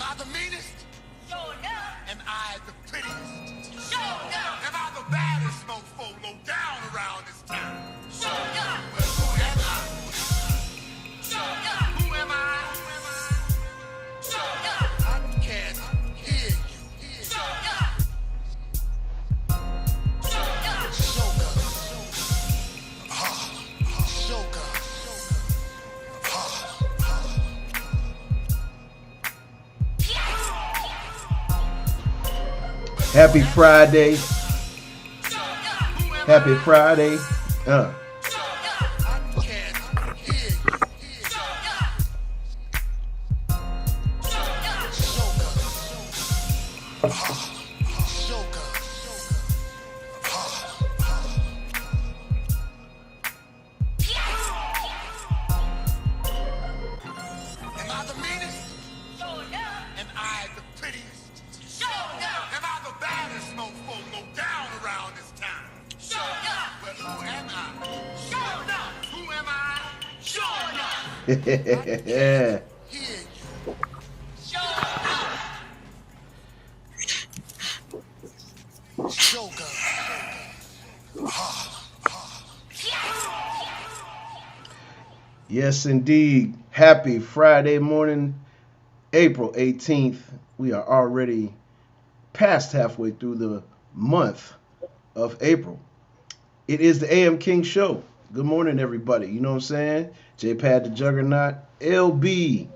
Am I the meanest? Sure enough. Am I the prettiest? Sure enough. Am I the baddest mofo low down around this town? Sure enough. Well, who am I? Sure enough. Who am I? Sure enough. I can't hear you. Sure enough. Sure enough. Sugar. Sugar. Happy Friday. Happy Friday. I can't hear you. Sugar. Am I the meanest? Sure enough. Am I the prettiest? Sure enough. Am I the baddest mofo low down around this town? Sure enough. Well, who am I? Sure enough. Who am I? Sure enough. Yeah. Hear you. Sure enough. Sugar. Yes, indeed. Happy Friday morning, April 18th. We are already past halfway through the month of April. It is the AM King Show. Good morning, everybody. You know what I'm saying? J-Pad the Juggernaut, LB,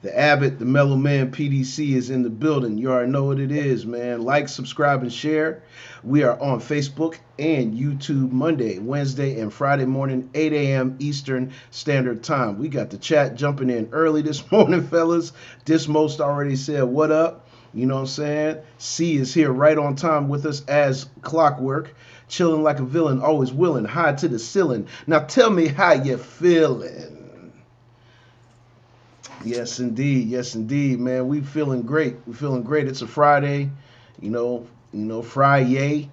the Abbott, the Mellow PDC is in the building. You already know what it is, man. Like, subscribe, and share. We are on Facebook and YouTube Monday, Wednesday, and Friday morning, 8 a.m. Eastern Standard Time. We got the chat jumping in early this morning, fellas. Dismost already said, what up? You know what I'm saying? C is here right on time with us as clockwork. Chilling like a villain, always willing, high to the ceiling. Now tell me how you feeling. Yes, indeed, man. We feeling great. We feeling great. It's a Friday, you know, Friday,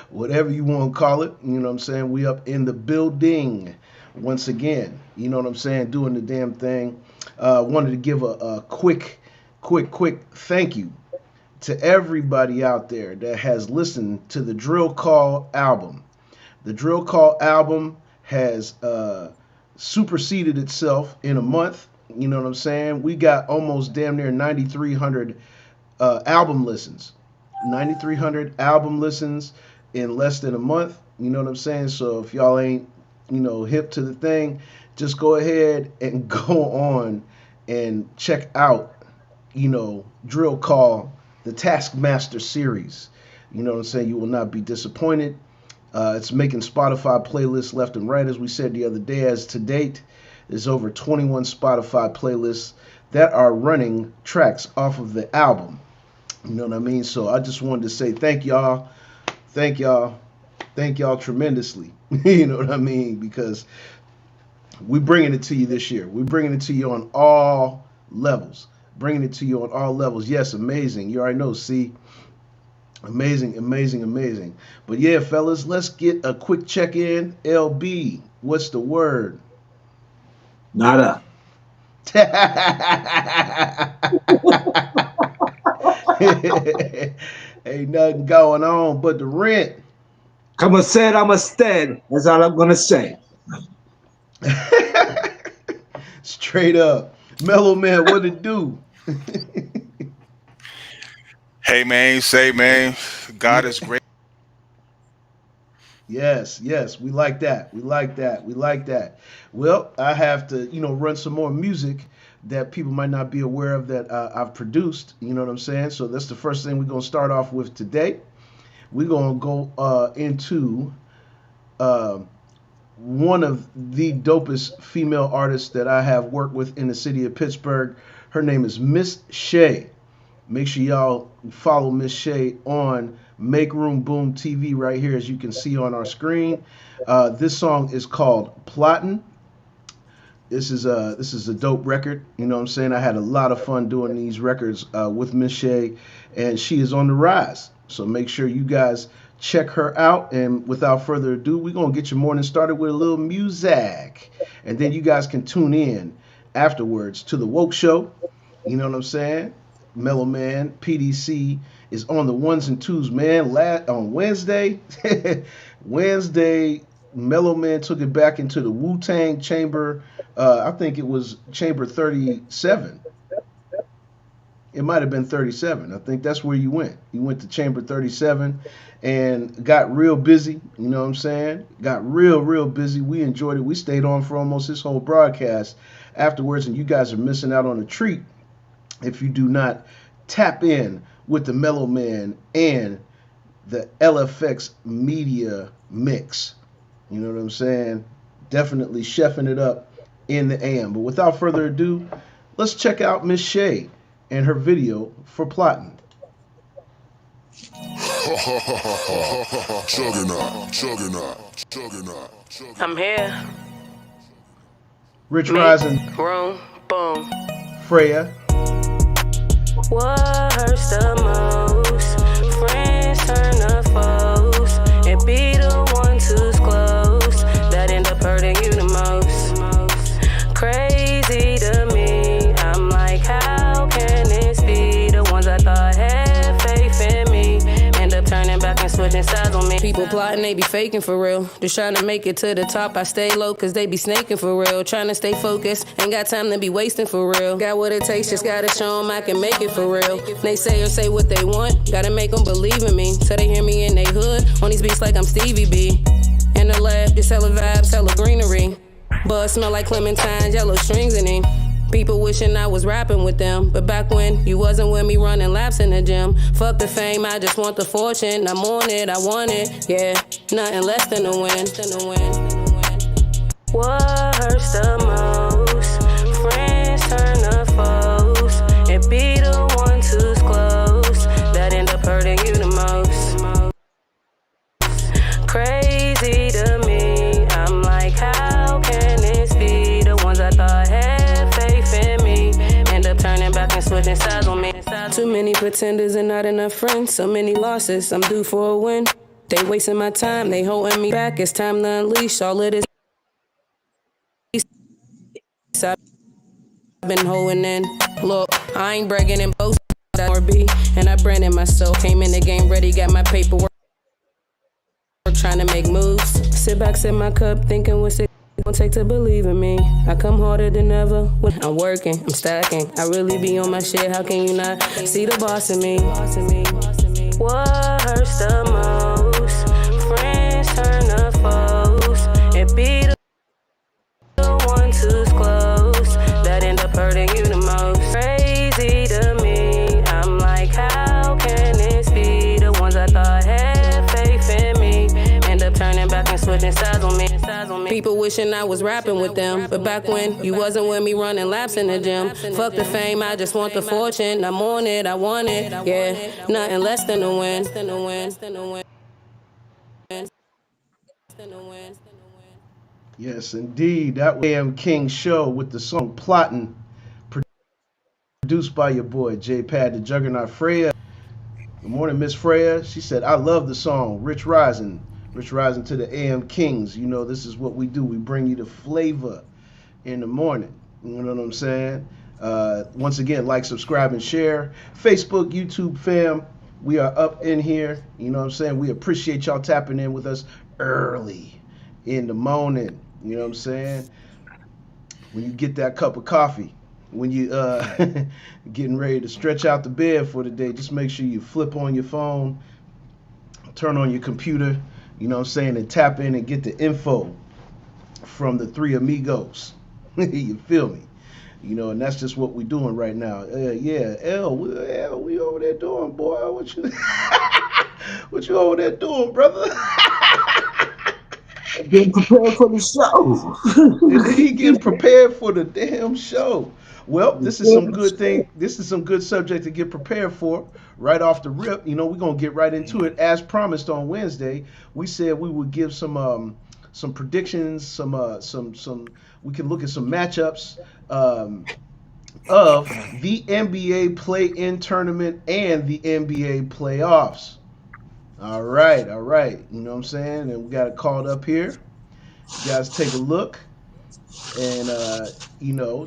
whatever you want to call it. You know what I'm saying? We up in the building once again. You know what I'm saying? Doing the damn thing. Wanted to give a quick thank you to everybody out there that has listened to the Drill Call album. The Drill Call album has superseded itself in a month. You know what I'm saying? We got almost damn near 9,300 album listens. 9,300 album listens in less than a month. You know what I'm saying? So if y'all ain't, hip to the thing, just go ahead and go on and check out, Drill Call, the Taskmaster series. You know what I'm saying? You will not be disappointed. It's making Spotify playlists left and right, as we said the other day. As to date, there's over 21 Spotify playlists that are running tracks off of the album. You know what I mean? So I just wanted to say thank y'all tremendously. You know what I mean? Because we're bringing it to you this year. We're bringing it to you on all levels. Yes, amazing. You already know, see? Amazing. But yeah, fellas, let's get a quick check-in. LB, what's the word? Nada. Ain't nothing going on but the rent. Como said, I'm a stead. That's all I'm going to say. Straight up. Mellow Man, what it do? Hey, man, say, man, God is great. Yes, we like that. Well, I have to, run some more music that people might not be aware of that I've produced. You know what I'm saying? So that's the first thing we're going to start off with today. We're going to go into one of the dopest female artists that I have worked with in the city of Pittsburgh. Her name is Miss Shay. Make sure y'all follow Miss Shay on Make Room Boom TV right here, as you can see on our screen. This song is called Plottin'. This is a dope record. You know what I'm saying? I had a lot of fun doing these records with Miss Shay, and she is on the rise. So make sure you guys check her out. And without further ado, we're going to get your morning started with a little music. And then you guys can tune in afterwards to The Woke Show You know what I'm saying? Mello Man, PDC is on the ones and twos, man. On Wednesday, Wednesday, Mello Man took it back into the Wu Tang chamber. I think it was chamber 37. It might have been 37. I think that's where you went. You went to chamber 37 and got real busy. You know what I'm saying? Got real busy. We enjoyed it. We stayed on for almost this whole broadcast afterwards, and you guys are missing out on a treat if you do not tap in with the Mello Man and the LFX media mix. You know what I'm saying? Definitely chefing it up in the AM. But without further ado, let's check out Miss Shay and her video for plotting. I'm here. Rich Rising, Room, boom. Freya. What hurts the most? Friends turn to foes. And be the ones who's close that end up hurting you the most. Crazy to me. I'm like, how can this be? The ones I thought had faith in me end up turning back and switching sides on me. People plotting, they be faking for real. Just trying to make it to the top. I stay low cause they be snaking for real. Trying to stay focused, ain't got time to be wasting for real. Got what it takes, just gotta show them I can make it for real. They say or say what they want, gotta make them believe in me. So they hear me in they hood, on these beats like I'm Stevie B. In the lab, just hella vibes, hella greenery. Buzz smell like clementines, yellow strings in it. People wishing I was rapping with them, but back when you wasn't with me running laps in the gym. Fuck the fame, I just want the fortune. I'm on it, I want it, yeah. Nothing less than a win. What hurts the most? Friends turn to foes. And be the ones who's close that end up hurting you the most. Crazy to me. I'm like, how can this be? The ones I thought had faith in me end up turning back and switching sides on me. Too many pretenders and not enough friends. So many losses, I'm due for a win. They wasting my time, they holding me back. It's time to unleash all of this. I've been holding in. Look, I ain't bragging and boasting or be. And I branded myself, came in the game ready, got my paperwork. Trying to make moves. Sit back, sip my cup, thinking what's it gonna take to believe in me. I come harder than ever when I'm working, I'm stacking. I really be on my shit, how can you not see the boss in me? What hurts the most? Friends turn to foes. And be the ones who's close that end up hurting you the most. Crazy to me. I'm like, how can this be? The ones I thought had faith in me end up turning back and switching sides on me. People wishing I was rapping with them, but back when you wasn't with me running laps in the gym. Fuck the fame, I just want the fortune. I'm on it, I want it, yeah. Nothing less than a win. Yes, indeed. That was AM King Show with the song Plottin', produced by your boy J Pad the Juggernaut. Freya. Good morning, Miss Freya. She said, I love the song. Rich Rising to the AM Kings. You know, this is what we do. We bring you the flavor in the morning. You know what I'm saying? Once again, like, subscribe, and share. Facebook, YouTube fam, we are up in here. You know what I'm saying? We appreciate y'all tapping in with us early in the morning. You know what I'm saying? When you get that cup of coffee, when you getting ready to stretch out the bed for the day, just make sure you flip on your phone, turn on your computer, you know what I'm saying, and tap in and get the info from the three amigos. You feel me? You know, and that's just what we're doing right now. Yeah, L, we over there doing, boy? What you what you over there doing, brother? Getting prepared for the show. He getting prepared for the damn show. Well, this is some good thing. This is some good subject to get prepared for right off the rip. You know, we're gonna get right into it. As promised on Wednesday, we said we would give some predictions, some we can look at some matchups of the NBA play-in tournament and the NBA playoffs. All right. You know what I'm saying? And we got it called up here. You guys take a look. And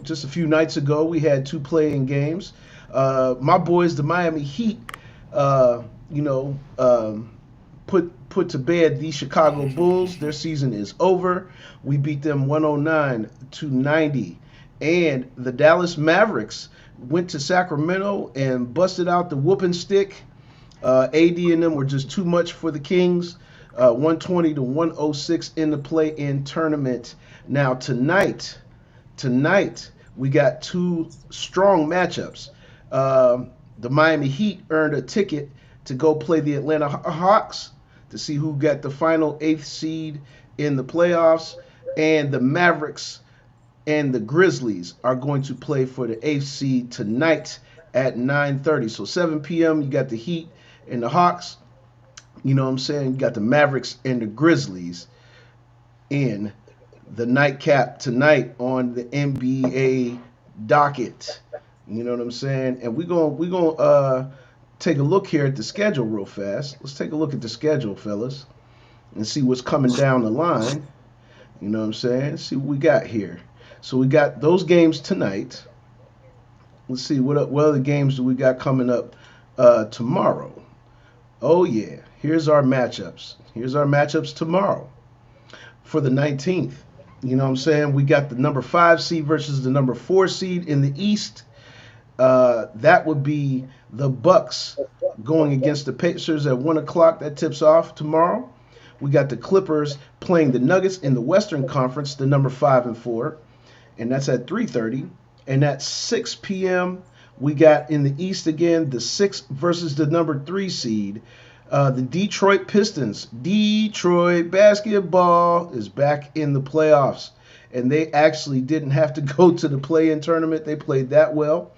just a few nights ago, we had two play-in games. My boys, the Miami Heat, uh, you know, um, put to bed the Chicago Bulls. Their season is over. We beat them 109-90, and the Dallas Mavericks went to Sacramento and busted out the whooping stick. AD and them were just too much for the Kings. 120-106 in the play-in tournament. Now tonight we got two strong matchups. The Miami Heat earned a ticket to go play the Atlanta Hawks to see who got the final eighth seed in the playoffs, and the Mavericks and the Grizzlies are going to play for the eighth seed tonight at 9:30. So 7 p.m. you got the Heat and the Hawks. You know what I'm saying? You got the Mavericks and the Grizzlies in the nightcap tonight on the NBA docket. You know what I'm saying? And we gonna take a look here at the schedule real fast. Let's take a look at the schedule, fellas, and see what's coming down the line. You know what I'm saying? See what we got here. So we got those games tonight. Let's see what other games do we got coming up tomorrow. Oh yeah, here's our matchups. Here's our matchups tomorrow for the 19th. You know what I'm saying? We got the number 5 seed versus the number 4 seed in the East. That would be the Bucks going against the Pacers at 1 o'clock. That tips off tomorrow. We got the Clippers playing the Nuggets in the Western Conference, the number 5 and 4, and that's at 3:30. And at 6 p.m., we got in the East again the 6 versus the number 3 seed. The Detroit Pistons. Detroit basketball is back in the playoffs, and they actually didn't have to go to the play-in tournament. They played that well.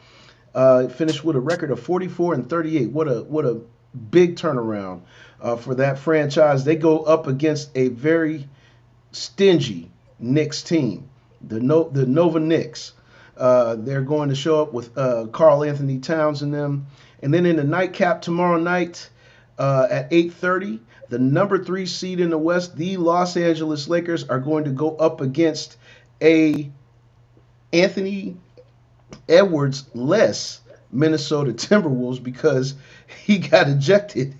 Finished with a record of 44-38. What a big turnaround for that franchise. They go up against a very stingy Knicks team, the Nova Knicks. They're going to show up with Karl Anthony Towns and them. And then in the nightcap tomorrow night at 8:30, the number 3 seed in the West, the Los Angeles Lakers, are going to go up against a Anthony Edwards-less Minnesota Timberwolves because he got ejected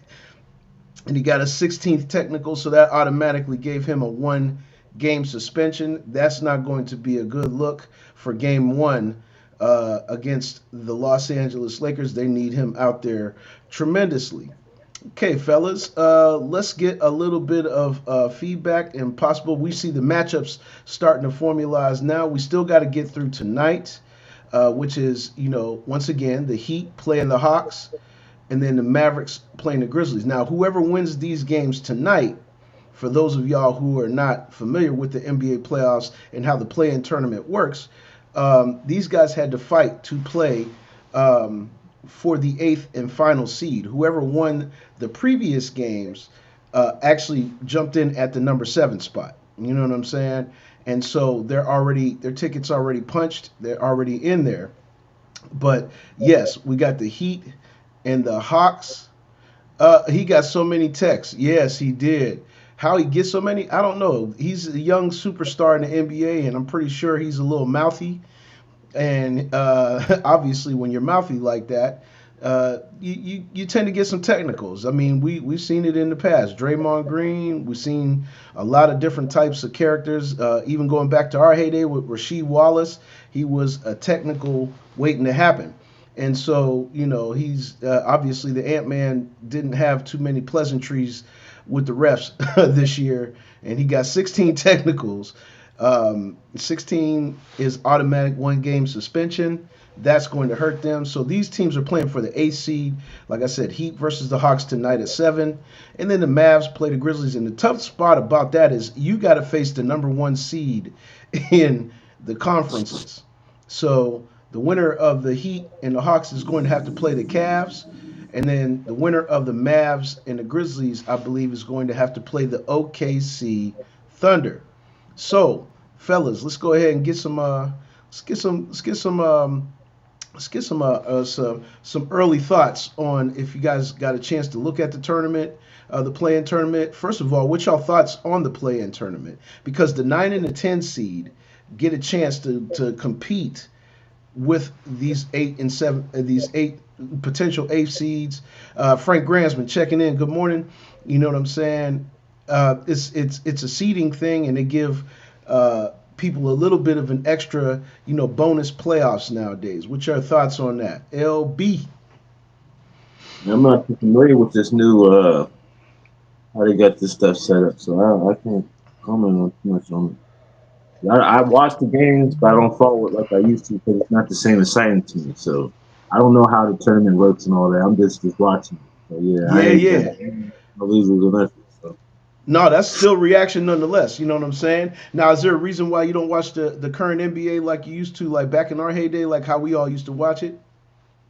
and he got a 16th technical, so that automatically gave him a 1-game suspension. That's not going to be a good look for game 1 against the Los Angeles Lakers. They need him out there tremendously. Okay, fellas, let's get a little bit of feedback and possible. We see the matchups starting to formalize now. We still got to get through tonight, which is, once again, the Heat playing the Hawks, and then the Mavericks playing the Grizzlies. Now, whoever wins these games tonight, for those of y'all who are not familiar with the NBA playoffs and how the play-in tournament works, these guys had to fight to play for the 8th and final seed. Whoever won the previous games actually jumped in at the number 7 spot. You know what I'm saying? And so their tickets already punched. They're already in there. But yes, we got the Heat and the Hawks. He got so many texts. Yes, he did. How he gets so many, I don't know. He's a young superstar in the NBA, and I'm pretty sure he's a little mouthy. And obviously, when you're mouthy like that, you tend to get some technicals. I mean, we've seen it in the past. Draymond Green, we've seen a lot of different types of characters. Even going back to our heyday with Rasheed Wallace, he was a technical waiting to happen. And so, he's obviously the Ant-Man didn't have too many pleasantries with the refs this year, and he got 16 technicals. 16 is automatic 1-game suspension. That's going to hurt them. So these teams are playing for the 8th seed. Like I said, Heat versus the Hawks tonight at 7. And then the Mavs play the Grizzlies. And the tough spot about that is you got to face the number 1 seed in the conferences. So the winner of the Heat and the Hawks is going to have to play the Cavs. And then the winner of the Mavs and the Grizzlies, I believe, is going to have to play the OKC Thunder. So, fellas, let's go ahead and get some early thoughts on if you guys got a chance to look at the tournament, the play-in tournament. First of all, what's y'all thoughts on the play-in tournament? Because the 9 and the 10 seed, get a chance to compete with these 8 and 7, these 8 potential 8 seeds. Frank Gransman checking in. Good morning. You know what I'm saying? It's a seeding thing, and they give people a little bit of an extra, bonus playoffs nowadays. What's your thoughts on that, LB? I'm not too familiar with this new how they got this stuff set up, so I can't comment on too much on it. I watch the games, but I don't follow it like I used to because it's not the same exciting to me. So I don't know how the tournament works and all that. I'm just watching it. So yeah, I Yeah, ain't got yeah. no losers or nothing. So No, that's still reaction nonetheless. You know what I'm saying? Now, is there a reason why you don't watch the current NBA like you used to, like back in our heyday, like how we all used to watch it?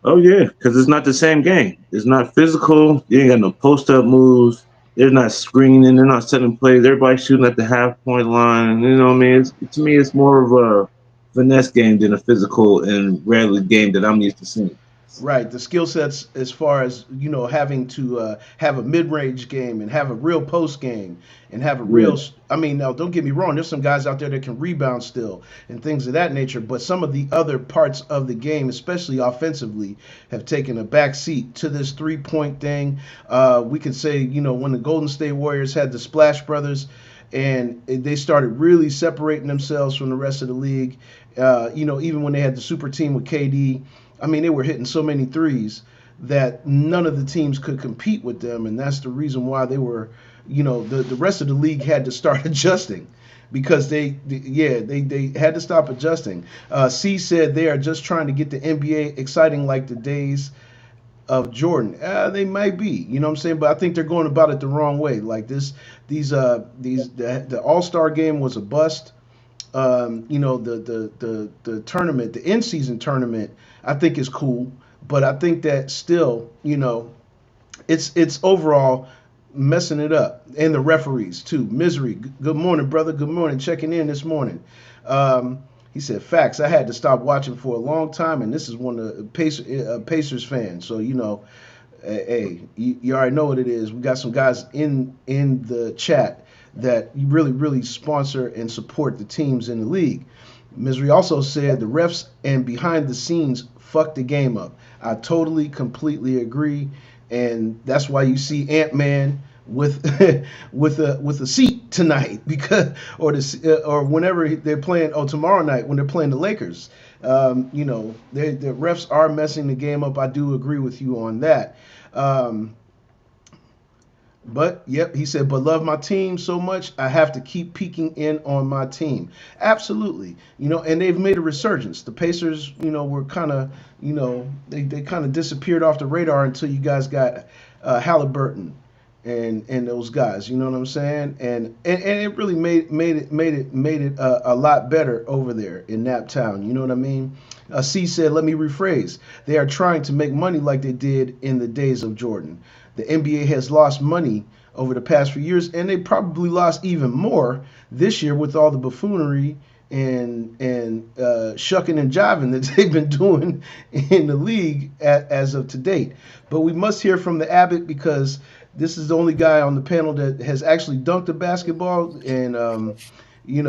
oh yeah, because it's not the same game. It's not physical. You ain't got no post up moves. They're not screening. They're not setting plays. Everybody's shooting at the half point line. You know what I mean? To me, it's more of a finesse game than a physical and rarely game that I'm used to seeing. Right, the skill sets as far as having to have a mid-range game and have a real post game and have a Yeah, real. I mean, now don't get me wrong. There's some guys out there that can rebound still and things of that nature. But some of the other parts of the game, especially offensively, have taken a back seat to this three-point thing. We could say, when the Golden State Warriors had the Splash Brothers, and they started really separating themselves from the rest of the league. Even when they had the super team with KD. I mean, they were hitting so many threes that none of the teams could compete with them, and that's the reason why they were, the rest of the league had to start adjusting because they had to stop adjusting. C said they are just trying to get the NBA exciting like the days of Jordan. They might be, you know what I'm saying, but I think they're going about it the wrong way. Like the All Star game was a bust. The tournament, the in season tournament, I think is cool, but I think that still, it's overall messing it up, and the referees too. Misery. Good morning, brother. Good morning. Checking in this morning. He said, "Facts. I had to stop watching for a long time, and this is one of the Pacers fans. So hey, you already know what it is. We got some guys in the chat that really, really sponsor and support the teams in the league." Misery also said the refs and behind the scenes fucked the game up. I totally, completely agree, and that's why you see Ant-Man with with a seat tonight or whenever they're playing. Oh, tomorrow night when they're playing the Lakers. The refs are messing the game up. I do agree with you on that. But yep, he said, but love my team so much, I have to keep peeking in on my team. Absolutely. And they've made a resurgence. The Pacers, were kind of, they kind of disappeared off the radar until you guys got Halliburton and those guys. You know what I'm saying? And it really made it a lot better over there in Naptown. You know what I mean? C said, let me rephrase. They are trying to make money like they did in the days of Jordan. The NBA has lost money over the past few years, and they probably lost even more this year with all the buffoonery and shucking and jiving that they've been doing in the league as of to date. But we must hear from the Abbott because this is the only guy on the panel that has actually dunked a basketball, and he's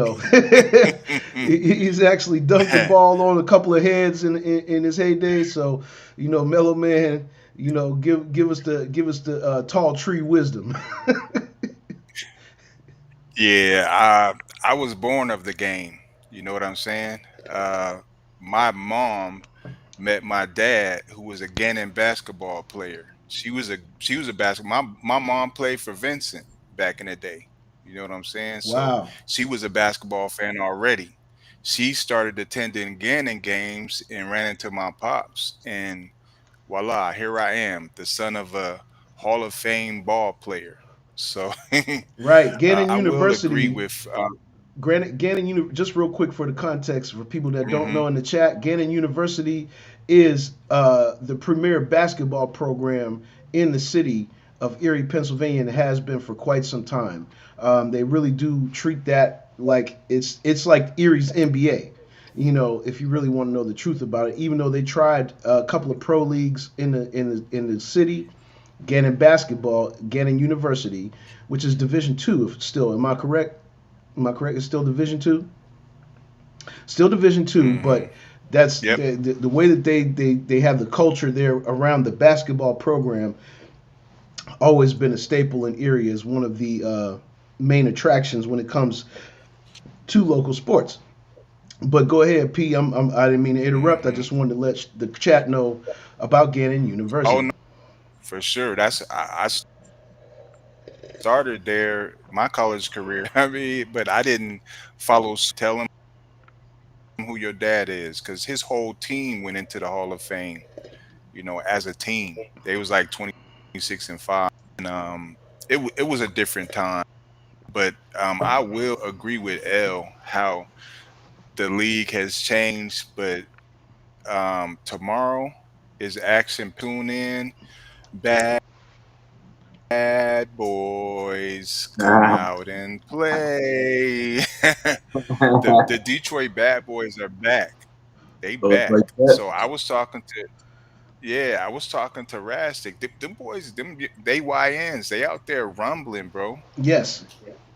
actually dunked the ball on a couple of heads in his heyday. So, Mellow Man, give us the tall tree wisdom. Yeah, I was born of the game. You know what I'm saying? My mom met my dad, who was a Gannon basketball player. She was a basketball. My mom played for Vincent back in the day. You know what I'm saying? So Wow. she was a basketball fan already. She started attending Gannon games and ran into my pops, and voila, here I am, the son of a Hall of Fame ball player. So Right. Gannon I will agree University. with. Just real quick for the context for people that don't Mhm. know in the chat, Gannon University is the premier basketball program in the city of Erie, Pennsylvania, and has been for quite some time. They really do treat that like it's like Erie's NBA. If you really want to know the truth about it, even though they tried a couple of pro leagues in the city, Gannon basketball, Gannon University, which is Division 2 still. Am I correct? Am I correct? It's still Division 2. Still Division two, Hmm. but that's Yep. the way that they have the culture there around the basketball program. Always been a staple in Erie as one of the main attractions when it comes to local sports. But go ahead, P. I didn't mean to interrupt. I Hmm. just wanted to let the chat know about Gannon Oh University. no, for sure. I started there my college career. I mean, but I didn't follow. Tell him who your dad is, because his whole team went into the Hall of Fame. As a team, they was like 26-5, and it was a different time. But I will agree with L how the league has changed. But tomorrow is action. Tune in. Bad boys come Ah, out and play. The Detroit Bad Boys are back. They so it's like back. that. So I was talking to Rastic. Them boys, they YNs. They out there rumbling, bro. Yes,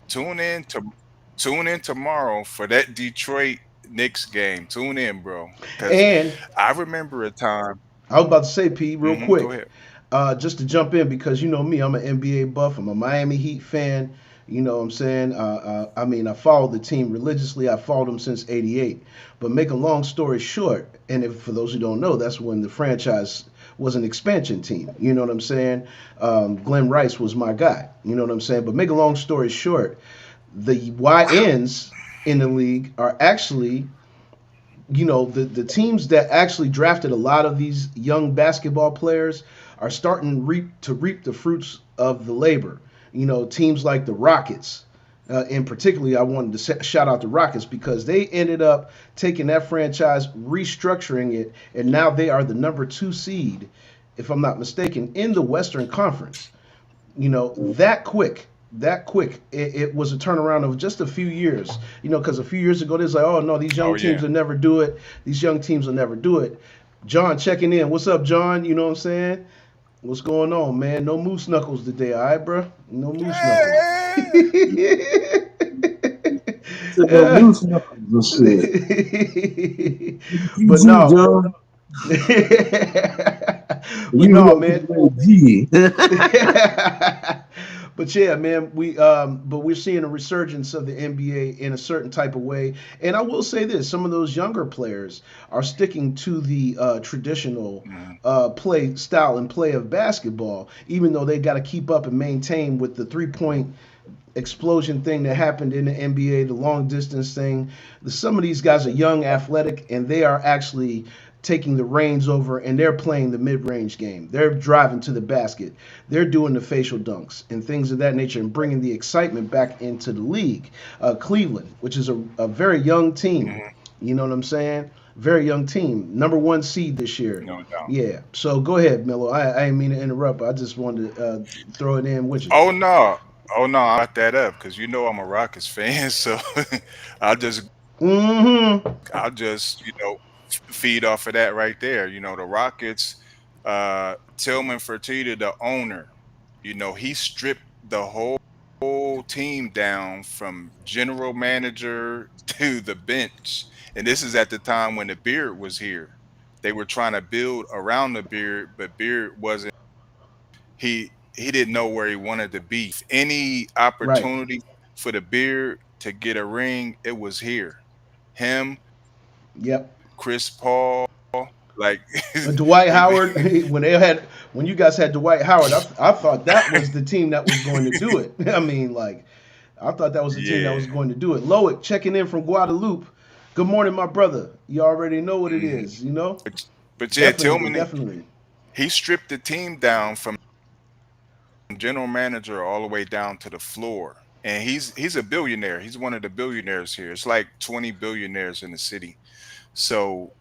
Tune in to Tune in tomorrow for that Detroit Knicks game. Tune in, bro. Cause and I remember a time. I was about to say, P, real Go quick, ahead. just to jump in because you know me, I'm an NBA buff. I'm a Miami Heat fan. You know what I'm saying? I mean, I followed the team religiously. I followed them since '88. But make a long story short, and if for those who don't know, that's when the franchise was an expansion team. You know what I'm saying? Glenn Rice was my guy. You know what I'm saying? But make a long story short, the YNs in the league are actually the teams that actually drafted a lot of these young basketball players are starting to reap the fruits of the labor. Teams like the Rockets, and particularly I wanted to shout out the Rockets because they ended up taking that franchise, restructuring it, and now they are the number two seed, if I'm not mistaken, in the Western Conference. That quick it was a turnaround of just a few years. Because a few years ago there's like, oh no, these young Oh teams yeah. will never do it. These young teams will never do it. John checking in. What's up, John? You know what I'm saying? What's going on, man? No moose knuckles today, all right, bro? No moose knuckles. Said no Uh, moose knuckles and shit. but PG, no. John. But You no, know, man. G. But yeah, man, we're seeing a resurgence of the NBA in a certain type of way, and I will say this: some of those younger players are sticking to the traditional Mhm. play style and play of basketball, even though they got to keep up and maintain with the 3 point explosion thing that happened in the NBA, the long distance thing. Some of these guys are young, athletic, and they are actually taking the reins over and they're playing the mid-range game. They're driving to the basket. They're doing the facial dunks and things of that nature and bringing the excitement back into the league. Cleveland, which is a very young team. Mhm. You know what I'm saying? Very young team. Number one seed this year. No doubt. Yeah. So go ahead, Melo. I didn't mean to interrupt. I just wanted to throw it in with you. Oh no. Oh no, I brought that up because I'm a Rockets fan, so I'll just Mm-hmm. I'll just feed off of that right there. The Rockets, Tillman Fertitta, the owner, he stripped the whole team down from general manager to the bench. And this is at the time when the Beard was here. They were trying to build around the Beard, but Beard wasn't. He didn't know where he wanted to be. Any Right. opportunity for the Beard to get a ring, it was here. Him, Yep. Chris Paul, like Dwight you, Howard, when you guys had Dwight Howard, I thought that was the team that was going to do it. I mean, like, I thought that was the team that yeah. was going to do it. Loic checking in from Guadalupe. Good morning, my brother. You already know what it Hmm. is, you know? But but yeah, Definitely, Tillman, definitely. he stripped the team down from general manager all the way down to the floor. And he's a billionaire. He's one of the billionaires here. It's like 20 billionaires in the city. So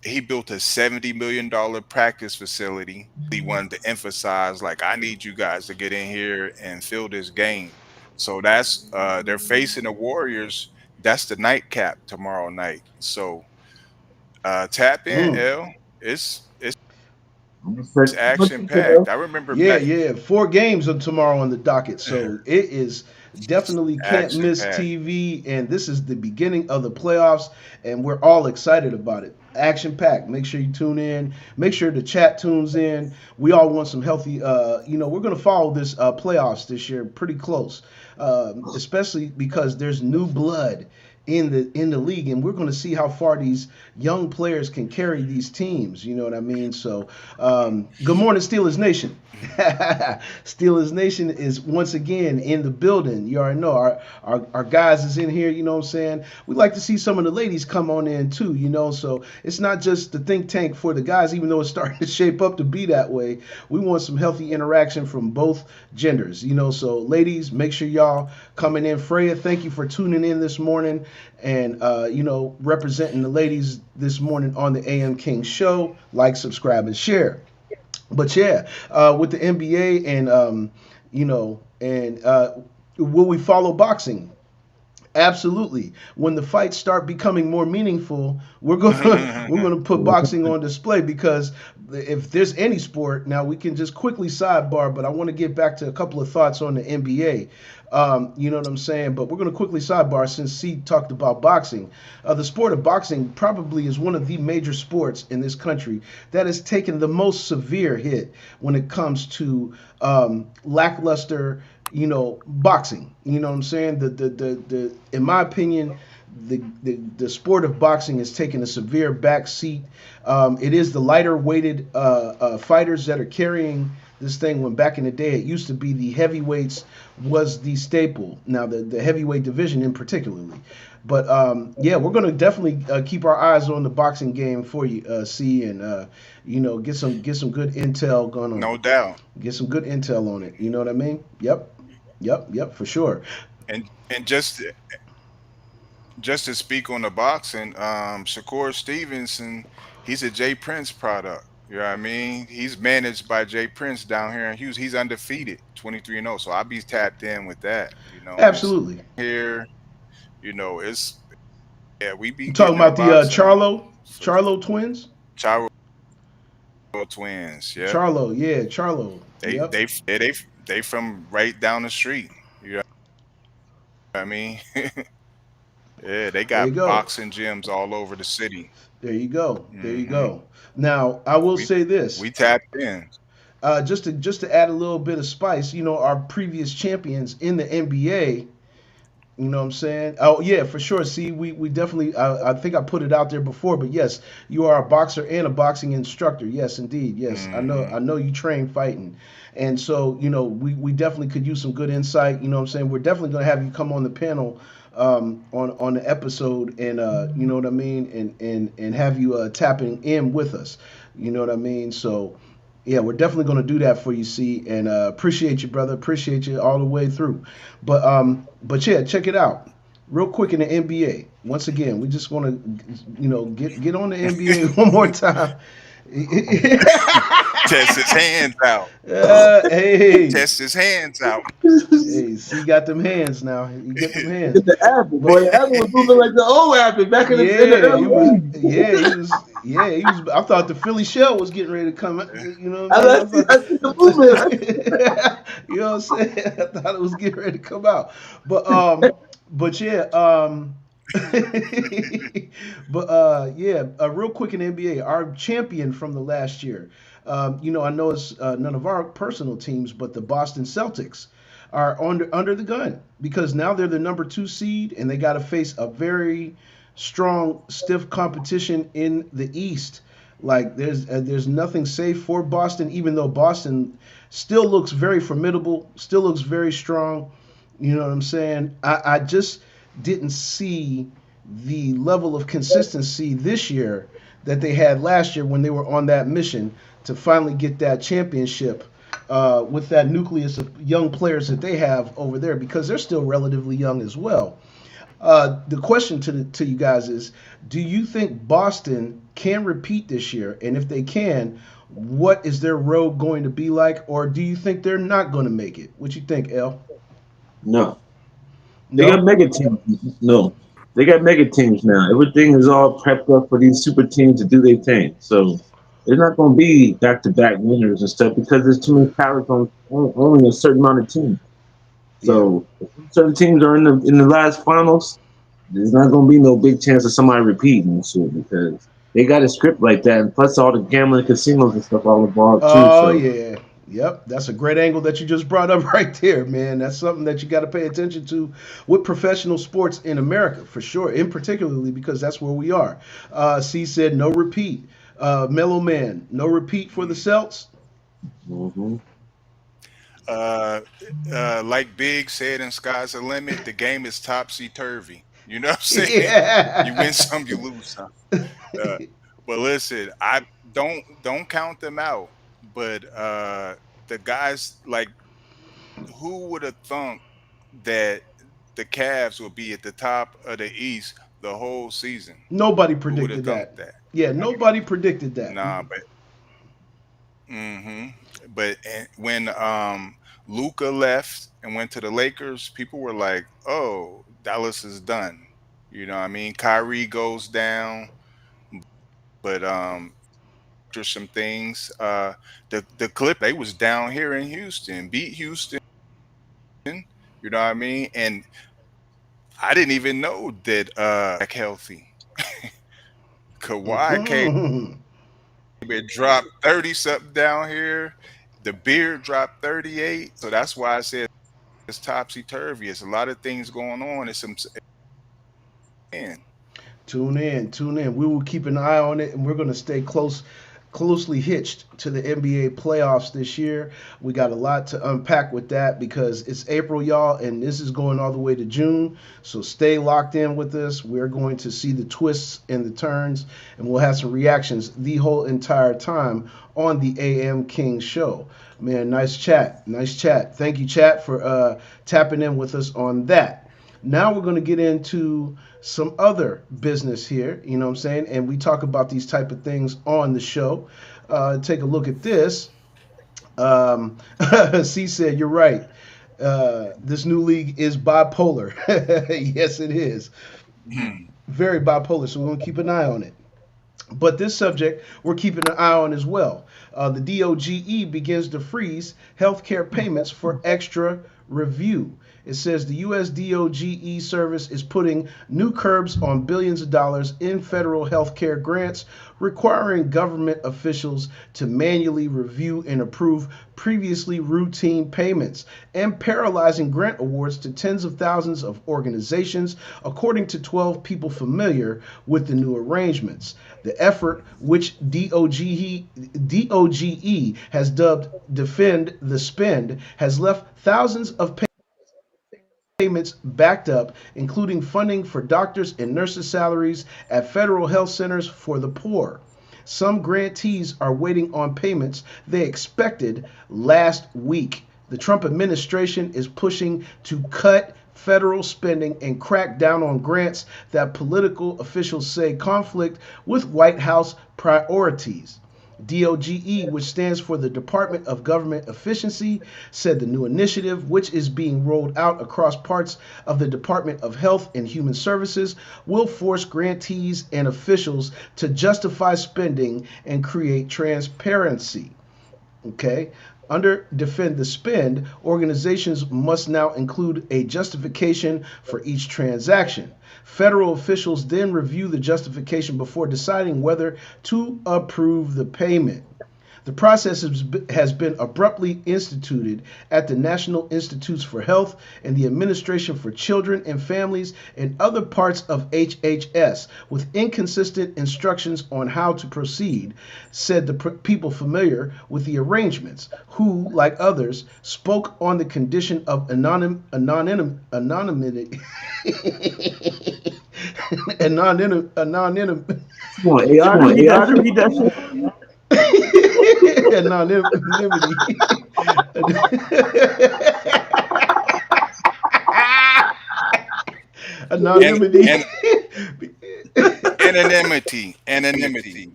he built a $70 million practice facility. He wanted to emphasize, like, I need you guys to get in here and fill this game. So that's they're facing the Warriors. That's the nightcap tomorrow night. So tap in, Mm. L. It's I'm gonna set action looking packed. for I remember Yeah, back. yeah. 4 games of tomorrow on the docket. So it is. Definitely can't Action miss packed. TV, and this is the beginning of the playoffs, and we're all excited about it. Action packed. Make sure you tune in. Make sure the chat tunes in. We all want some healthy. We're gonna follow this playoffs this year pretty close, especially because there's new blood in the league, and we're going to see how far these young players can carry these teams. You know what I mean? So, good morning, Steelers Nation. Steelers Nation is once again in the building. You already know our guys is in here. You know what I'm saying? We like to see some of the ladies come on in too. You know, so it's not just the think tank for the guys, even though it's starting to shape up to be that way. We want some healthy interaction from both genders. You know, so ladies, make sure y'all coming in. Freya, thank you for tuning in this morning and representing the ladies this morning on the AM King show. Like, subscribe, and share. But yeah, with the NBA and will we follow boxing? Absolutely. When the fights start becoming more meaningful, we're gonna put boxing on display because if there's any sport, now we can just quickly sidebar, but I want to get back to a couple of thoughts on the NBA. You know what I'm saying? But we're gonna quickly sidebar since C talked about boxing. The sport of boxing probably is one of the major sports in this country that has taken the most severe hit when it comes to lackluster boxing. You know what I'm saying? The in my opinion, the sport of boxing has taken a severe back seat. It is the lighter weighted fighters that are carrying this thing when back in the day it used to be the heavyweights was the staple. Now the heavyweight division in particularly. But yeah, we're gonna definitely keep our eyes on the boxing game for you, C, and get some good intel going on No it. doubt. Get some good intel on it. You know what I mean? Yep. Yep, for sure. And just to speak on the boxing, Shakur Stevenson, he's a Jay Prince product. You know what I mean? He's managed by Jay Prince down here in Houston. He's undefeated, 23-0. So I'll be tapped in with that. It's Absolutely. here. It's yeah. We be You talking getting our about the boxing on Charlo for Charlo twins? Chiro twins. Yep. Charlo, yeah, Charlo. Yep. They from right down the street. You know what I mean? Yeah, they There you got go. boxing gyms all over the city. There you go. There you Hmm. go. Now I will We say this, we tapped in. just to add a little bit of spice. Our previous champions in the NBA. You know what I'm saying? Oh yeah, for sure. See, we definitely. I think I put it out there before, but yes, you are a boxer and a boxing instructor. Yes, indeed. Yes, I know. Hmm. I know you train fighting, and so we definitely could use some good insight. You know what I'm saying? We're definitely gonna have you come on the panel on the episode, and you know what I mean, and have you tapping in with us. You know what I mean? So yeah, we're definitely going to do that for you, C. And appreciate you, brother. Appreciate you all the way through. But yeah, check it out. Real quick in the NBA. Once again, we just want to, get on the NBA one more time. Test his hands out. Hey, Test his hands out. hey, C got them hands now. You get them hands. Get the Apple, boy. But The Apple was moving like the old Apple back in the yeah, he was. early 80s. Yeah, he was. I thought the Philly shell was getting ready to come. You know what I I'm see, saying? I see the movement. You know what I'm saying? I thought it was getting ready to come out. But yeah, yeah, real quick in the NBA, our champion from the last year. I know it's none of our personal teams, but the Boston Celtics are under the gun because now they're the number 2 seed and they got to face a very strong, stiff competition in the East. Like there's nothing safe for Boston, even though Boston still looks very formidable, still looks very strong. You know what I'm saying? I just didn't see the level of consistency this year that they had last year when they were on that mission to finally get that championship with that nucleus of young players that they have over there because they're still relatively young as well. The question to you guys is, do you think Boston can repeat this year? And if they can, what is their road going to be like? Or do you think they're not going to make it? What you think, El? No. They got No? mega teams. No. They got mega teams now. Everything is all prepped up for these super teams to do their thing. So it's not going to be back to back winners and stuff because there's too many talent on only a certain amount of teams. Yeah. So if certain teams are in the last finals, there's not gonna be no big chance of somebody repeating and shit because they got a script like that, and plus all the gambling casinos and stuff all involved too. Oh So yeah. Yep, that's a great angle that you just brought up right there, man. That's something that you got to pay attention to with professional sports in America, for sure, in particularly because that's where we are. C said no repeat. Mellow Man, no repeat for the Celts. hmm Uh, like Big said in Sky's the Limit, the game is topsy turvy. You know what I'm saying? You win Yeah. some, you lose some. Uh, but listen, I don't count them out. But the guys like who would have thunk that the Cavs would be at the top of the East the whole season? Nobody Who would have predicted thunk that. that? Yeah, nobody predicted that. Nah, but hmm but when Luca left and went to the Lakers, people were like, "Oh, Dallas is done." You know what I mean? Kyrie goes down, but there's some things. The Clip they was down here in Houston, beat Houston. You know what I mean? And I didn't even know that back healthy. Kawhi came Mhm. and dropped 30 something down here. The beard dropped 38. So that's why I said it's topsy turvy. It's a lot of things going on. It's some man. Tune in, tune in. We will keep an eye on it, and we're going to stay closely hitched to the NBA playoffs this year. We got a lot to unpack with that because it's April, y'all, and this is going all the way to June. So stay locked in with us. We're going to see the twists and the turns, and we'll have some reactions the whole entire time on the AM King show. Man, nice chat. Nice chat. Thank you, chat, for tapping in with us on that. Now we're going to get into some other business here, you know what I'm saying? And we talk about these type of things on the show. Take a look at this. C said, you're right. This new league is bipolar. Yes, it is. Very bipolar, so we're going to keep an eye on it. But this subject we're keeping an eye on as well. The DOGE begins to freeze healthcare payments for extra review. It says the U.S. DOGE service is putting new curbs on billions of dollars in federal healthcare grants, requiring government officials to manually review and approve previously routine payments, and paralyzing grant awards to tens of thousands of organizations, according to 12 people familiar with the new arrangements. The effort, which DOGE has dubbed Defend the Spend, has left thousands of payments backed up, including funding for doctors and nurses' salaries at federal health centers for the poor. Some grantees are waiting on payments they expected last week. The Trump administration is pushing to cut federal spending and crack down on grants that political officials say conflict with White House priorities. DOGE, which stands for the Department of Government Efficiency, said the new initiative, which is being rolled out across parts of the Department of Health and Human Services, will force grantees and officials to justify spending and create transparency. Okay. Under Defend the Spend, organizations must now include a justification for each transaction. Federal officials then review the justification before deciding whether to approve the payment. The process has been abruptly instituted at the National Institutes for Health and the Administration for Children and Families and other parts of HHS, with inconsistent instructions on how to proceed, said the people familiar with the arrangements, who, like others, spoke on the condition of anonymity. Anonymity. Come on, AI to read that shit. Anonymity. and Anonymity. and anonymity.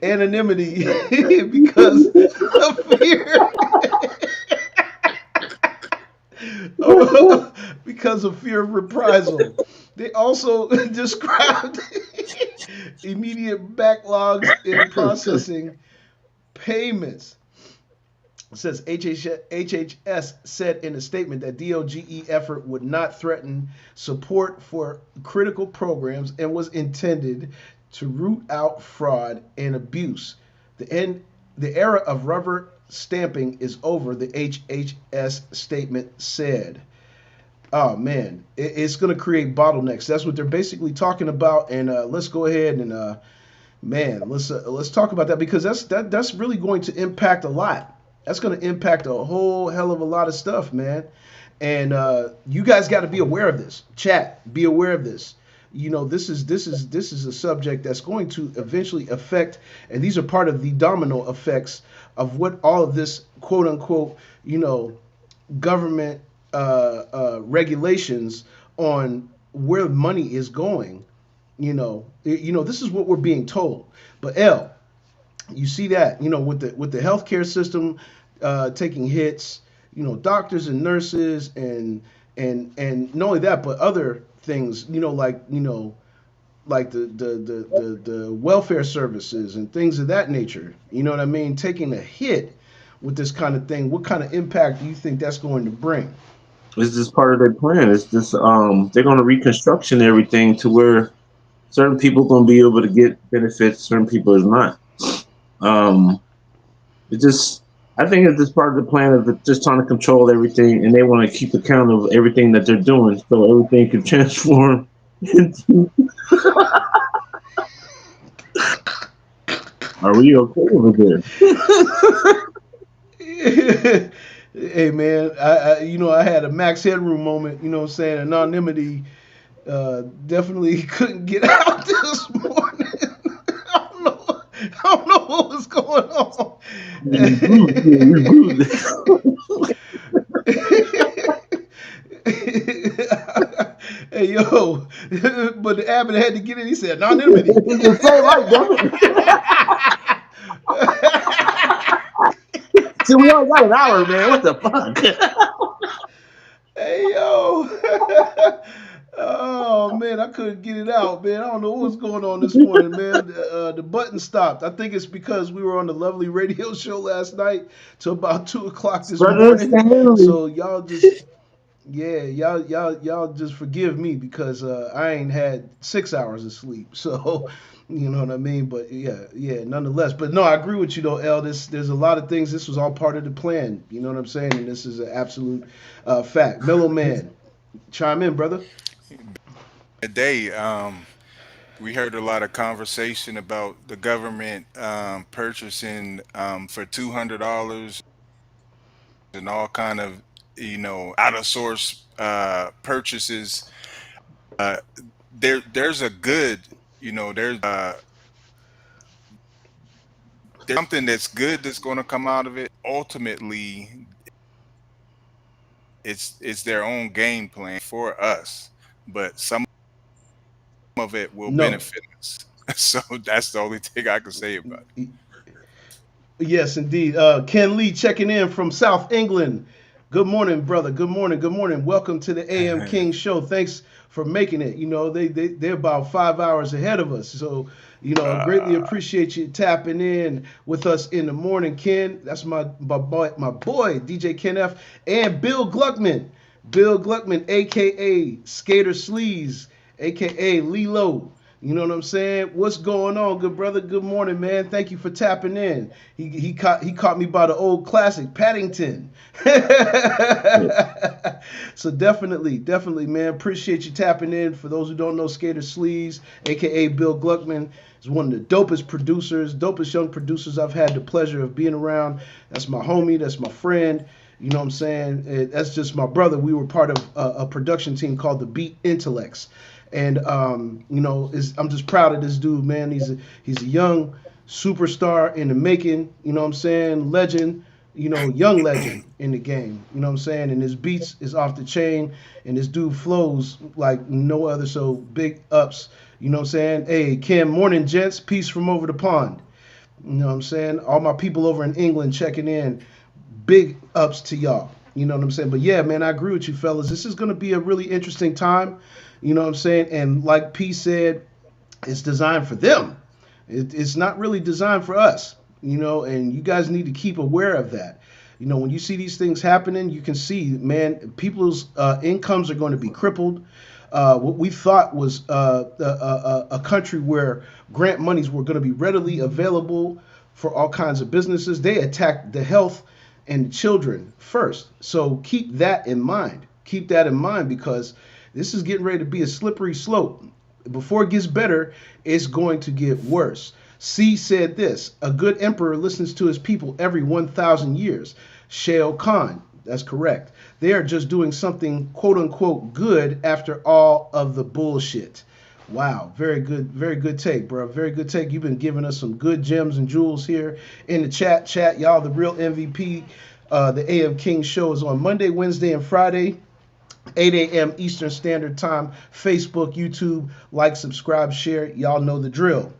Anonymity because of fear. Because of fear of reprisal. They also described immediate backlogs in processing payments. It says HHS said in a statement that DOGE effort would not threaten support for critical programs and was intended to root out fraud and abuse. The era of rubber stamping is over, the HHS statement said. Oh man, it's going to create bottlenecks. That's what they're basically talking about. And let's go ahead and man, let's talk about that because that's really going to impact a lot. That's going to impact a whole hell of a lot of stuff, man. And you guys got to be aware of this. Chat, be aware of this. You know, this is a subject that's going to eventually affect, and these are part of the domino effects of what all of this quote unquote, you know, government regulations on where money is going. This is what we're being told. But you see that, with the healthcare system taking hits, doctors and nurses and not only that, but other things, like the welfare services and things of that nature. You know what I mean? Taking a hit with this kind of thing. What kind of impact do you think that's going to bring? It's just part of their plan. It's just they're going to reconstruction everything to where certain people going to be able to get benefits, certain people is not. Um, it just, I think it's just part of the plan of just trying to control everything, and they want to keep account of everything that they're doing, so everything can transform into. Are we okay over there? Hey man, I had a Max Headroom moment. You know what I'm saying? Anonymity definitely couldn't get out this morning. I don't know what was going on. Hey yo, but the Abbott had to get in. He said anonymity. You're so right, damn it. See, we only got an hour, man. What the fuck? Hey yo. Oh man, I couldn't get it out, man. I don't know what's going on this morning, man. The button stopped. I think it's because we were on the lovely radio show last night till about 2 o'clock this morning. So y'all just, yeah, y'all just forgive me because I ain't had 6 hours of sleep. So you know what I mean. But yeah, nonetheless. But no, I agree with you though, El. There's a lot of things. This was all part of the plan. You know what I'm saying? And this is an absolute fact. Mellow man, chime in, brother. Today, we heard a lot of conversation about the government purchasing for $200 and all kind of out of source purchases. Uh, there's a good there's something that's good that's going to come out of it. Ultimately, it's their own game plan for us, but some of it will No. benefit us. So that's the only thing I can say about it. Yes, indeed. Ken Lee checking in from South England. Good morning, brother. Good morning. Good morning. Welcome to the AM King Show. Thanks for making it. They're about 5 hours ahead of us. So, I greatly appreciate you tapping in with us in the morning, Ken. That's my boy, DJ Ken F. And Bill Gluckman. Bill Gluckman, a.k.a. Skater Sleaze, a.k.a. Lilo. You know what I'm saying? What's going on, good brother? Good morning, man. Thank you for tapping in. He caught me by the old classic, Paddington. So definitely, man. Appreciate you tapping in. For those who don't know, Skater Sleaze, aka Bill Gluckman, is one of the dopest young producers I've had the pleasure of being around. That's my homie. That's my friend. You know what I'm saying? That's just my brother. We were part of a production team called the Beat Intellects. And I'm just proud of this dude, man. He's a young superstar in the making. You know what I'm saying? Legend. Young legend in the game. You know what I'm saying? And his beats is off the chain, and this dude flows like no other. So big ups. You know what I'm saying? Hey, Kim, morning, gents. Peace from over the pond. You know what I'm saying? All my people over in England checking in. Big ups to y'all. You know what I'm saying? But yeah, man, I agree with you, fellas. This is going to be a really interesting time. You know what I'm saying? And like P said, it's designed for them. It's not really designed for us, and you guys need to keep aware of that. You know, when you see these things happening, you can see, man, people's incomes are going to be crippled. What we thought was a country where grant monies were going to be readily available for all kinds of businesses, they attacked the health and children first. So keep that in mind. Keep that in mind because this is getting ready to be a slippery slope. Before it gets better, it's going to get worse. C said this: a good emperor listens to his people every 1,000 years. Shale Khan, that's correct. They are just doing something quote unquote good after all of the bullshit. Wow, very good take, bro. Very good take. You've been giving us some good gems and jewels here in the chat. Y'all, the real MVP. The AM King show is on Monday, Wednesday, and Friday, 8 a.m. Eastern Standard Time. Facebook, YouTube, like, subscribe, share. Y'all know the drill.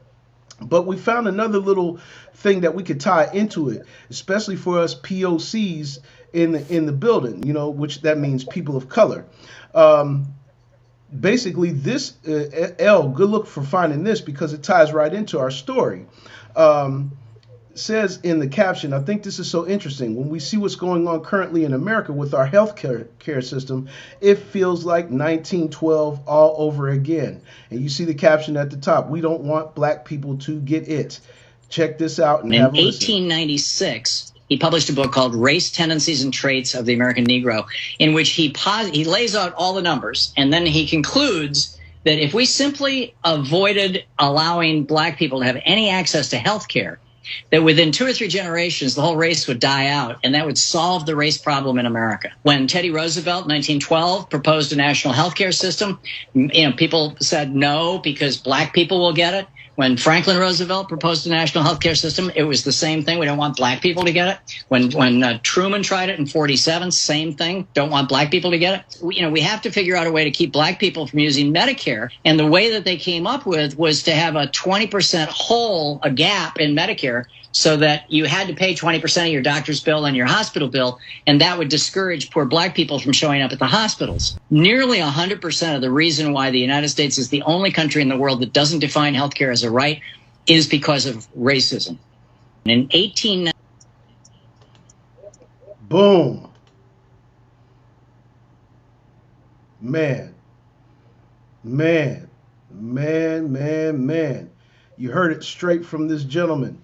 But we found another little thing that we could tie into it, especially for us POCs in the building, you know, which that means people of color. Basically, this L, good look for finding this because it ties right into our story. Says in the caption, I think this is so interesting. When we see what's going on currently in America with our health care system, it feels like 1912 all over again. And you see the caption at the top, we don't want black people to get it. Check this out and have a listen. In 1896, he published a book called Race, Tendencies, and Traits of the American Negro, in which he lays out all the numbers, and then he concludes that if we simply avoided allowing black people to have any access to health care, that within 2 or 3 generations, the whole race would die out, and that would solve the race problem in America. When Teddy Roosevelt, 1912, proposed a national health care system, you know, people said no because black people will get it. When Franklin Roosevelt proposed a national health care system, it was the same thing. We don't want black people to get it. When Truman tried it in 47, same thing. Don't want black people to get it. We have to figure out a way to keep black people from using Medicare. And the way that they came up with was to have a 20% hole, a gap in Medicare, so that you had to pay 20% of your doctor's bill and your hospital bill, and that would discourage poor black people from showing up at the hospitals. Nearly 100% of the reason why the United States is the only country in the world that doesn't define healthcare as a right is because of racism. In 18... Boom. Man. You heard it straight from this gentleman.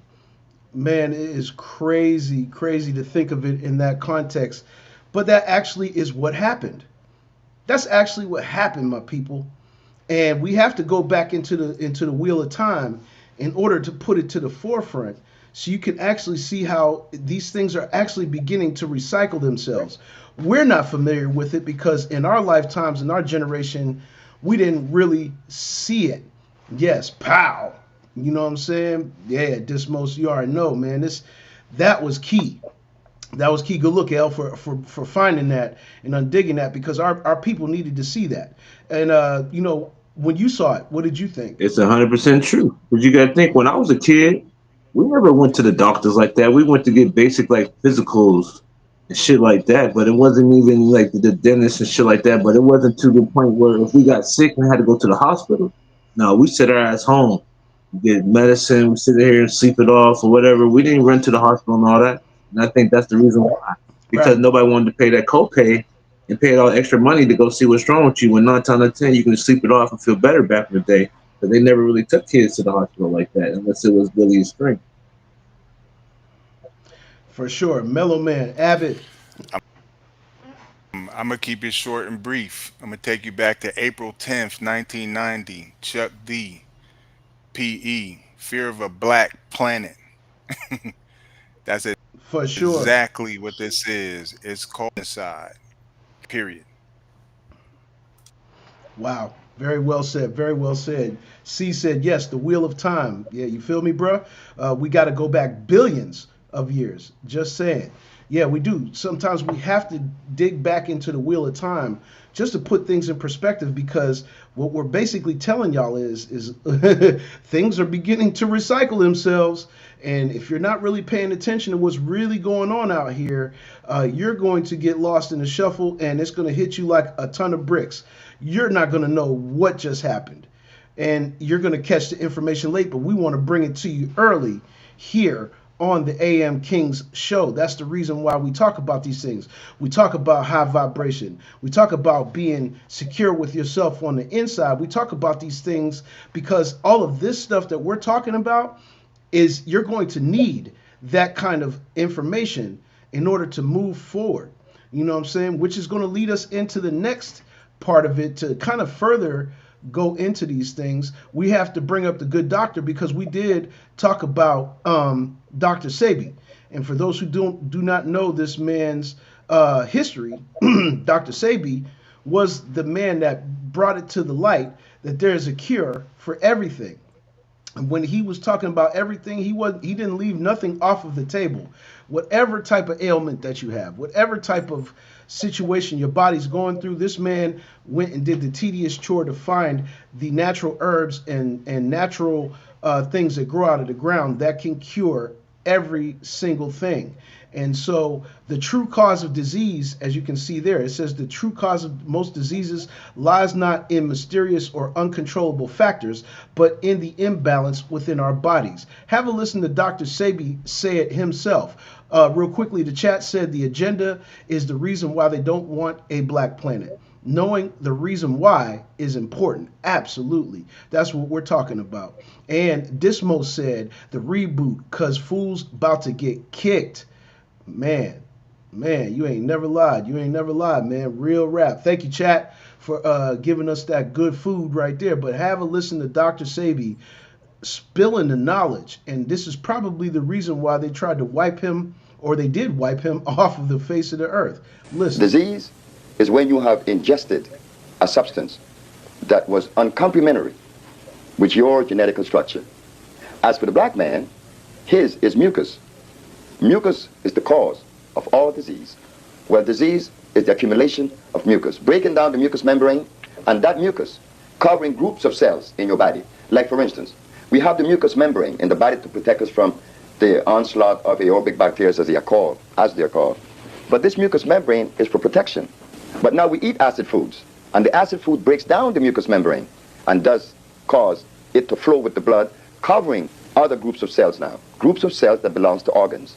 Man, it is crazy to think of it in that context. But that actually is what happened. That's actually what happened, my people. And we have to go back into the wheel of time in order to put it to the forefront so you can actually see how these things are actually beginning to recycle themselves. We're not familiar with it because in our lifetimes, in our generation, we didn't really see it. Yes, pow. You know what I'm saying? Yeah, Dismos, you already know, man. That was key. That was key. Good look, Al, for finding that and undigging that because our people needed to see that. And, when you saw it, what did you think? It's 100% true. But you got to think, when I was a kid, we never went to the doctors like that. We went to get basic, like, physicals and shit like that. But it wasn't even, like, the dentist and shit like that. But it wasn't to the point where if we got sick and had to go to the hospital, no, we sit our ass home. Get medicine, we sit here and sleep it off or whatever. We didn't run to the hospital and all that. And I think that's the reason why. Because nobody wanted to pay that copay and pay all extra money to go see what's wrong with you. When 9 times out of 10, you can sleep it off and feel better back in the day. But they never really took kids to the hospital like that unless it was really a strength. For sure. Mellow Man, Abbott. I'm going to keep it short and brief. I'm going to take you back to April 10th, 1990. Chuck D. PE, Fear of a Black Planet. That's it. For sure. Exactly what this is. It's called inside. Period. Wow. Very well said. Very well said. C said, yes, the wheel of time. Yeah, you feel me, bro? We got to go back billions of years. Just saying. Yeah, we do. Sometimes we have to dig back into the wheel of time just to put things in perspective because what we're basically telling y'all is things are beginning to recycle themselves. And if you're not really paying attention to what's really going on out here, you're going to get lost in the shuffle and it's going to hit you like a ton of bricks. You're not going to know what just happened. And you're going to catch the information late, but we want to bring it to you early here on the AM Kings show. That's the reason why we talk about these things. We talk about high vibration. We talk about being secure with yourself on the inside. We talk about these things because all of this stuff that we're talking about is you're going to need that kind of information in order to move forward. You know what I'm saying? Which is going to lead us into the next part of it to kind of further go into these things. We have to bring up the good doctor because we did talk about Dr. Sebi. And for those who do not know this man's history, Dr. Sebi was the man that brought it to the light that there is a cure for everything. And when he was talking about everything, he didn't leave nothing off of the table. Whatever type of ailment that you have, whatever type of situation your body's going through, this man went and did the tedious chore to find the natural herbs and natural things that grow out of the ground that can cure every single thing. And so the true cause of disease, as you can see there, it says the true cause of most diseases lies not in mysterious or uncontrollable factors, but in the imbalance within our bodies. Have a listen to Dr. Sebi say it himself. Real quickly, the chat said the agenda is the reason why they don't want a black planet. Knowing the reason why is important. Absolutely. That's what we're talking about. And Dismo said the reboot, cause fools about to get kicked. Man, you ain't never lied. You ain't never lied, man. Real rap. Thank you, chat, for giving us that good food right there. But have a listen to Dr. Sebi spilling the knowledge. And this is probably the reason why they tried to wipe him, or they did wipe him off of the face of the earth. Listen. Disease is when you have ingested a substance that was uncomplimentary with your genetic construction. As for the black man, his is mucus. Mucus is the cause of all disease. Well, disease is the accumulation of mucus, breaking down the mucous membrane, and that mucus covering groups of cells in your body. Like, for instance, we have the mucous membrane in the body to protect us from the onslaught of aerobic bacteria, as they are called. But this mucous membrane is for protection. But now we eat acid foods, and the acid food breaks down the mucous membrane and does cause it to flow with the blood, covering other groups of cells now, groups of cells that belongs to organs,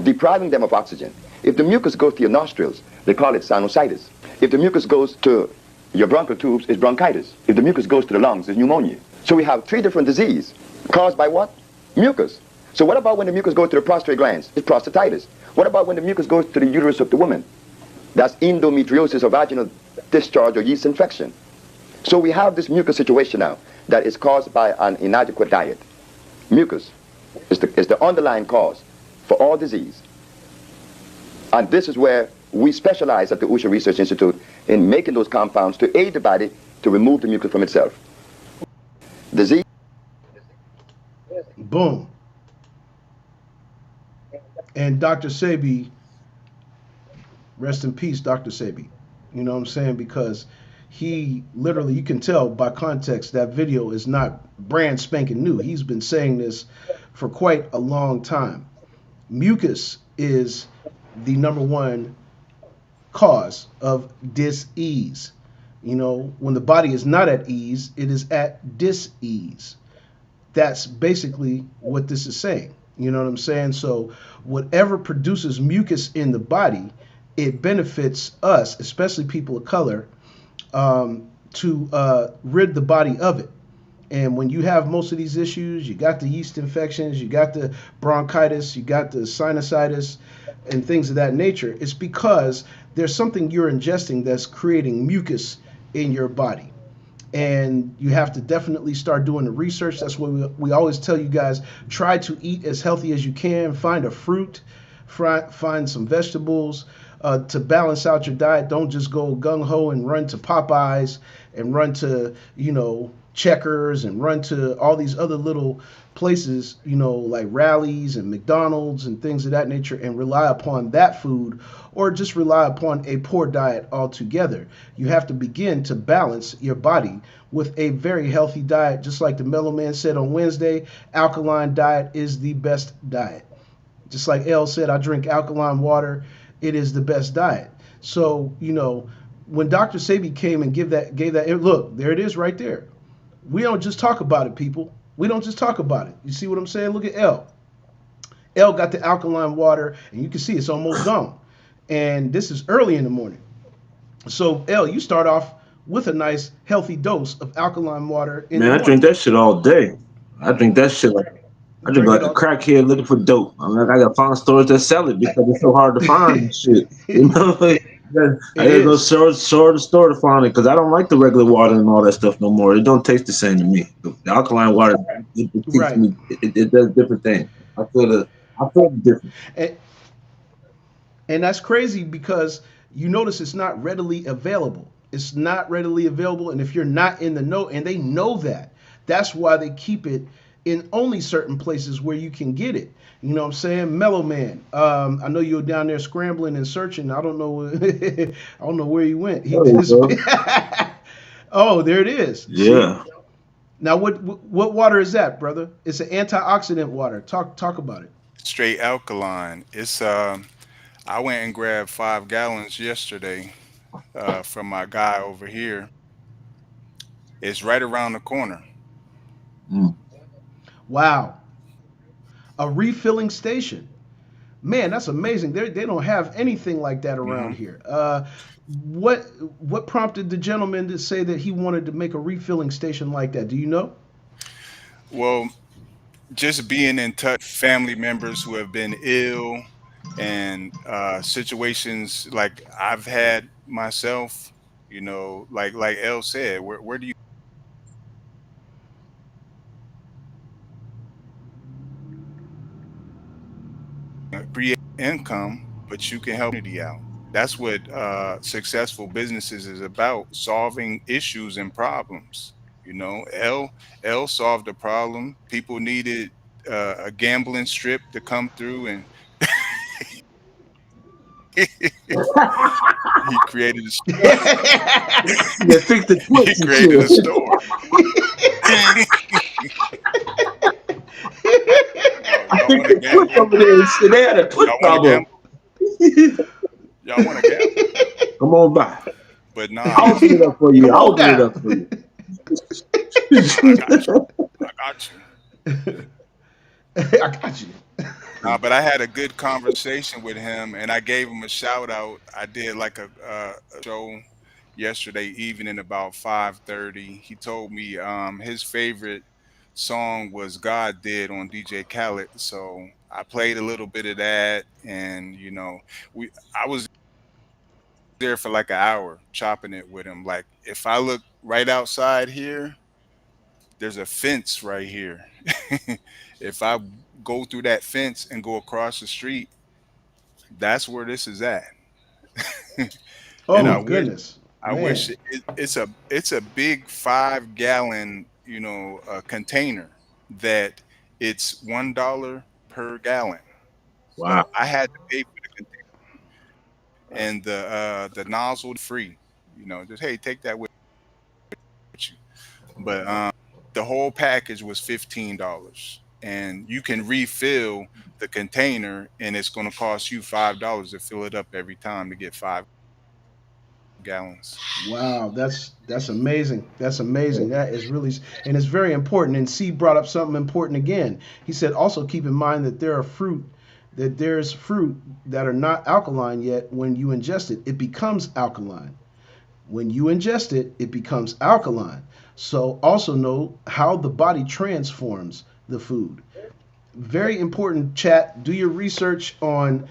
depriving them of oxygen. If the mucus goes to your nostrils, they call it sinusitis. If the mucus goes to your bronchial tubes, it's bronchitis. If the mucus goes to the lungs, it's pneumonia. So we have 3 different diseases caused by what? Mucus. So what about when the mucus goes to the prostate glands? It's prostatitis. What about when the mucus goes to the uterus of the woman? That's endometriosis or vaginal discharge or yeast infection. So we have this mucus situation now that is caused by an inadequate diet. Mucus is the underlying cause for all disease. And this is where we specialize at the Usha Research Institute in making those compounds to aid the body to remove the mucus from itself. Disease. Boom. And Dr. Sebi, rest in peace, Dr. Sebi. You know what I'm saying? Because he literally, you can tell by context, that video is not brand spanking new. He's been saying this for quite a long time. Mucus is the #1 cause of dis-ease. You know, when the body is not at ease, it is at dis-ease. That's basically what this is saying. You know what I'm saying? So whatever produces mucus in the body, it benefits us, especially people of color, to rid the body of it. And when you have most of these issues, you got the yeast infections, you got the bronchitis, you got the sinusitis, and things of that nature, it's because there's something you're ingesting that's creating mucus in your body. And you have to definitely start doing the research. That's what we always tell you guys. Try to eat as healthy as you can. Find a fruit, find some vegetables to balance out your diet. Don't just go gung-ho and run to Popeyes and run to, Checkers and run to all these other little places, like Rallies and McDonald's and things of that nature, and rely upon that food, or just rely upon a poor diet altogether. You have to begin to balance your body with a very healthy diet. Just like the Mellow Man said on Wednesday, alkaline diet is the best diet. Just like El said, I drink alkaline water. It is the best diet. So, when Dr. Sebi came and gave that, look, there it is right there. We don't just talk about it, people. We don't just talk about it. You see what I'm saying? Look at L. L got the alkaline water, and you can see it's almost gone. And this is early in the morning. So L, you start off with a nice healthy dose of alkaline water in Man, the I drink morning. that shit all day. I drink that shit like You I drink drink it like a all. crackhead looking for dope. I'm like I gotta find stores that sell it because it's so hard to find and shit. You It know, I gotta go is. store to store to find it because I don't like the regular water and all that stuff no more. It don't taste the same to me. The alkaline water it teaches Right. me it does different things. I feel the difference. And, and that's crazy because you notice it's not readily available. It's not readily available. And if you're not in the know, and they know that, that's why they keep it in only certain places where you can get it. You know what I'm saying? Mellow Man. I know you were down there scrambling and searching. I don't know. I don't know where he went. He There you disappeared. go. Oh, there it is. See? Yeah. Now, what water is that, brother? It's an antioxidant water. Talk about it. Straight alkaline. It's I went and grabbed 5 gallons yesterday from my guy over here. It's right around the corner. Mm. Wow, a refilling station. Man, that's amazing. They don't have anything like that around Hmm. here. What what prompted the gentleman to say that he wanted to make a refilling station like that? Do you know? Well, just being in touch with family members who have been ill and situations like I've had myself, like El said, where do you create income, but you can help community out? That's what successful businesses is about: solving issues and problems. L solved a problem. People needed a gambling strip to come through, and he created Yeah, fix the he twitch and created a shit. store. I Y'all think want to the twitch gamble? over there and shit. They had a twitch Y'all want to problem. gamble? Y'all want to gamble? Come on by. But nah, I'll open it up for you. Come I'll on open it down. up for you. I got you. I got you. I got you. Nah, but I had a good conversation with him, and I gave him a shout out. I did like a show yesterday evening about 5:30. He told me his favorite song was "God Did" on DJ Khaled, so I played a little bit of that, and we I was there for like an hour chopping it with him. Like if I look right outside here, there's a fence right here. If I go through that fence and go across the street, that's where this is at. Oh And my goodness, I wish man. it's a big 5 gallon container that it's $1 per gallon. So Wow. I had to pay for the container, and the nozzle free. Just hey, take that with you. But the whole package was $15, and you can refill the container, and it's going to cost you $5 to fill it up every time to get 5 gallons. Wow, that's amazing. That's amazing. That is really, and it's very important. And C brought up something important again. He said also keep in mind that there's fruit that are not alkaline yet. When you ingest it, it becomes alkaline. When you ingest it, it becomes alkaline. So also know how the body transforms the food. Very important, chat. Do your research on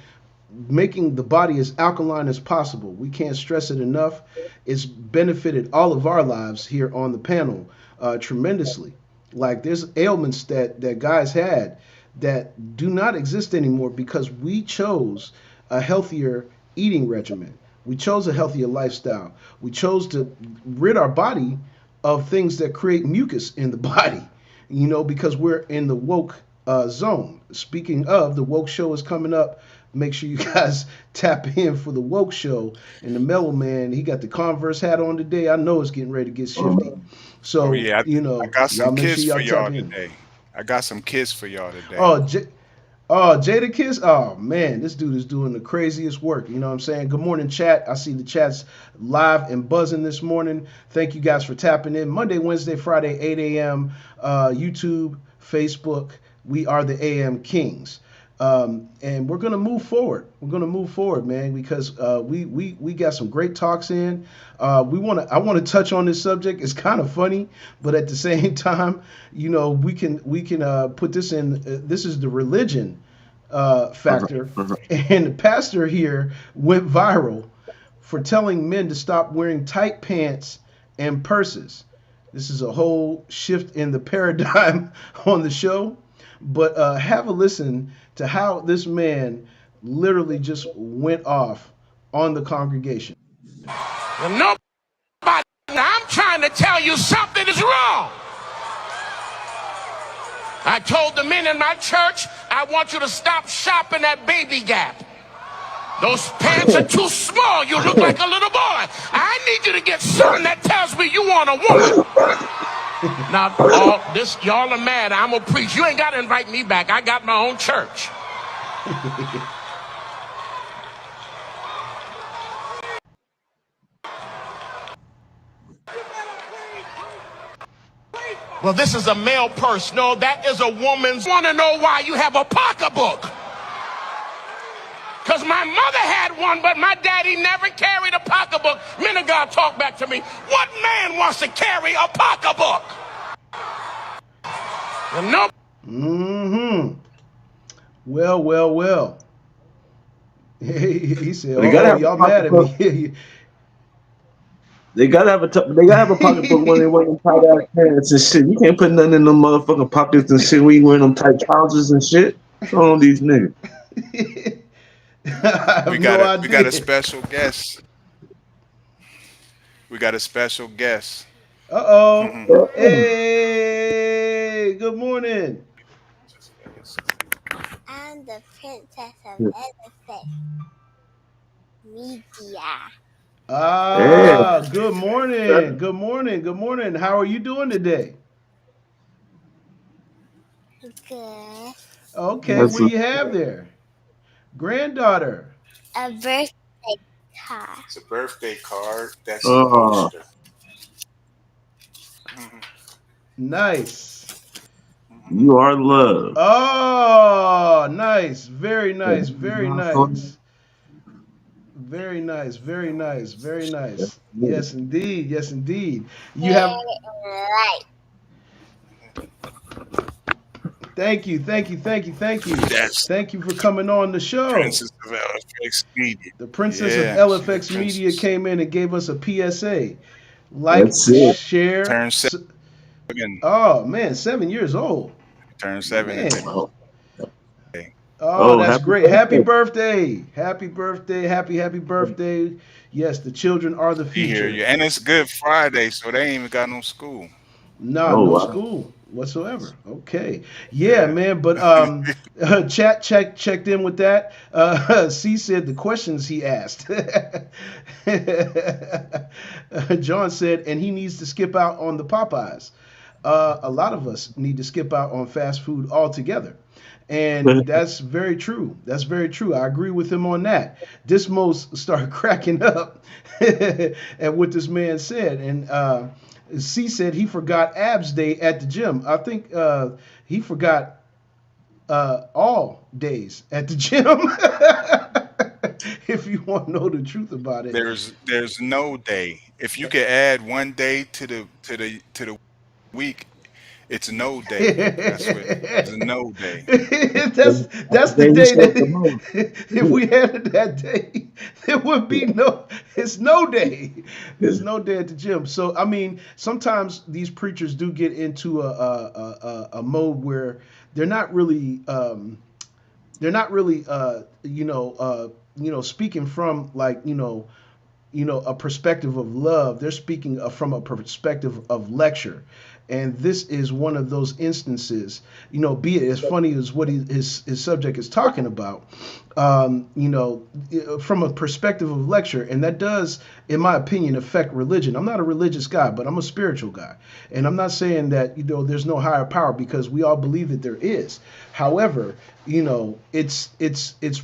making the body as alkaline as possible. We can't stress it enough. It's benefited all of our lives here on the panel tremendously. Like there's ailments that guys had that do not exist anymore because we chose a healthier eating regimen. We chose a healthier lifestyle. We chose to rid our body of things that create mucus in the body, because we're in the woke zone. Speaking of, the woke show is coming up. Make sure you guys tap in for the woke show. And the mellow man, he got the Converse hat on today. I know it's getting ready to get shifty. Oh So, yeah, I got some y'all make sure kiss for y'all tap y'all in. today. I got some kiss for y'all today. Oh, oh, Jada Kiss. Oh man, this dude is doing the craziest work. You know what I'm saying? Good morning, chat. I see the chat's live and buzzing this morning. Thank you guys for tapping in. Monday, Wednesday, Friday, 8 a.m. YouTube, Facebook. We are the AM Kings. And we're gonna move forward. We're gonna move forward, man, because we got some great talks in. I want to touch on this subject. It's kind of funny, but at the same time, we can put this in. This is the religion factor, and the pastor here went viral for telling men to stop wearing tight pants and purses. This is a whole shift in the paradigm on the show. But have a listen to how this man literally just went off on the congregation. And nobody, I'm trying to tell you something is wrong. I told the men in my church, I want you to stop shopping at Baby Gap. Those pants are too small. You look like a little boy. I need you to get something that tells me you want a woman. Now, y'all are mad. I'm gonna preach. You ain't gotta invite me back. I got my own church. Well, this is a male purse. No, that is a woman's. Want to know why you have a pocketbook? Because my mother had one, but my daddy never carried a pocketbook. Men of God, talk back to me. What man wants to carry a pocketbook? Well, no. Mm-hmm. Well. He said, They y'all mad at me. They gotta have a pocketbook when they wear them tight ass pants and shit. You can't put nothing in them motherfucking pockets and shit when you wearing them tight trousers and shit. What's wrong with these niggas? I have no idea. We got a special guest. We got a special guest. Uh-oh. Hey, good morning. I'm the princess of Elephant Media. Good morning. Good morning. Good morning. How are you doing today? Good. Okay, what do you have there? Granddaughter. A birthday card. It's a birthday card. That's a poster. Nice. You are loved. Oh, nice. Very nice. Very nice. Very nice. Very nice. Very nice. Yes, indeed. Yes, indeed. You have. Thank you. Thank you for coming on the show. Princess of LFX Media. The Princess of LFX Media came in and gave us a PSA. Like, share. Turn 7. Oh, man, 7 years old. Turn 7 today. Oh, that's great. Happy birthday. Happy birthday. Happy birthday. Yes, the children are the future. And it's Good Friday, so they ain't even got no school. No school whatsoever. Okay. Yeah, man. But chat checked in with that. C said the questions he asked. John said, and he needs to skip out on the Popeyes. A lot of us need to skip out on fast food altogether. And that's very true. That's very true. I agree with him on that. Dismos started cracking up at what this man said. And C said he forgot abs day at the gym. I think he forgot all days at the gym. If you want to know the truth about it, there's no day. If you could add one day to the week, it's no day. That's what it's no day. that's the day that if we had that day, there would be it's no day. There's no day at the gym. So I mean, sometimes these preachers do get into a mode where they're not really speaking from like a perspective of love. They're speaking from a perspective of lecture. And this is one of those instances, be it as funny as what his subject is talking about, from a perspective of lecture. And that does, in my opinion, affect religion. I'm not a religious guy, but I'm a spiritual guy. And I'm not saying that, there's no higher power, because we all believe that there is. However, it's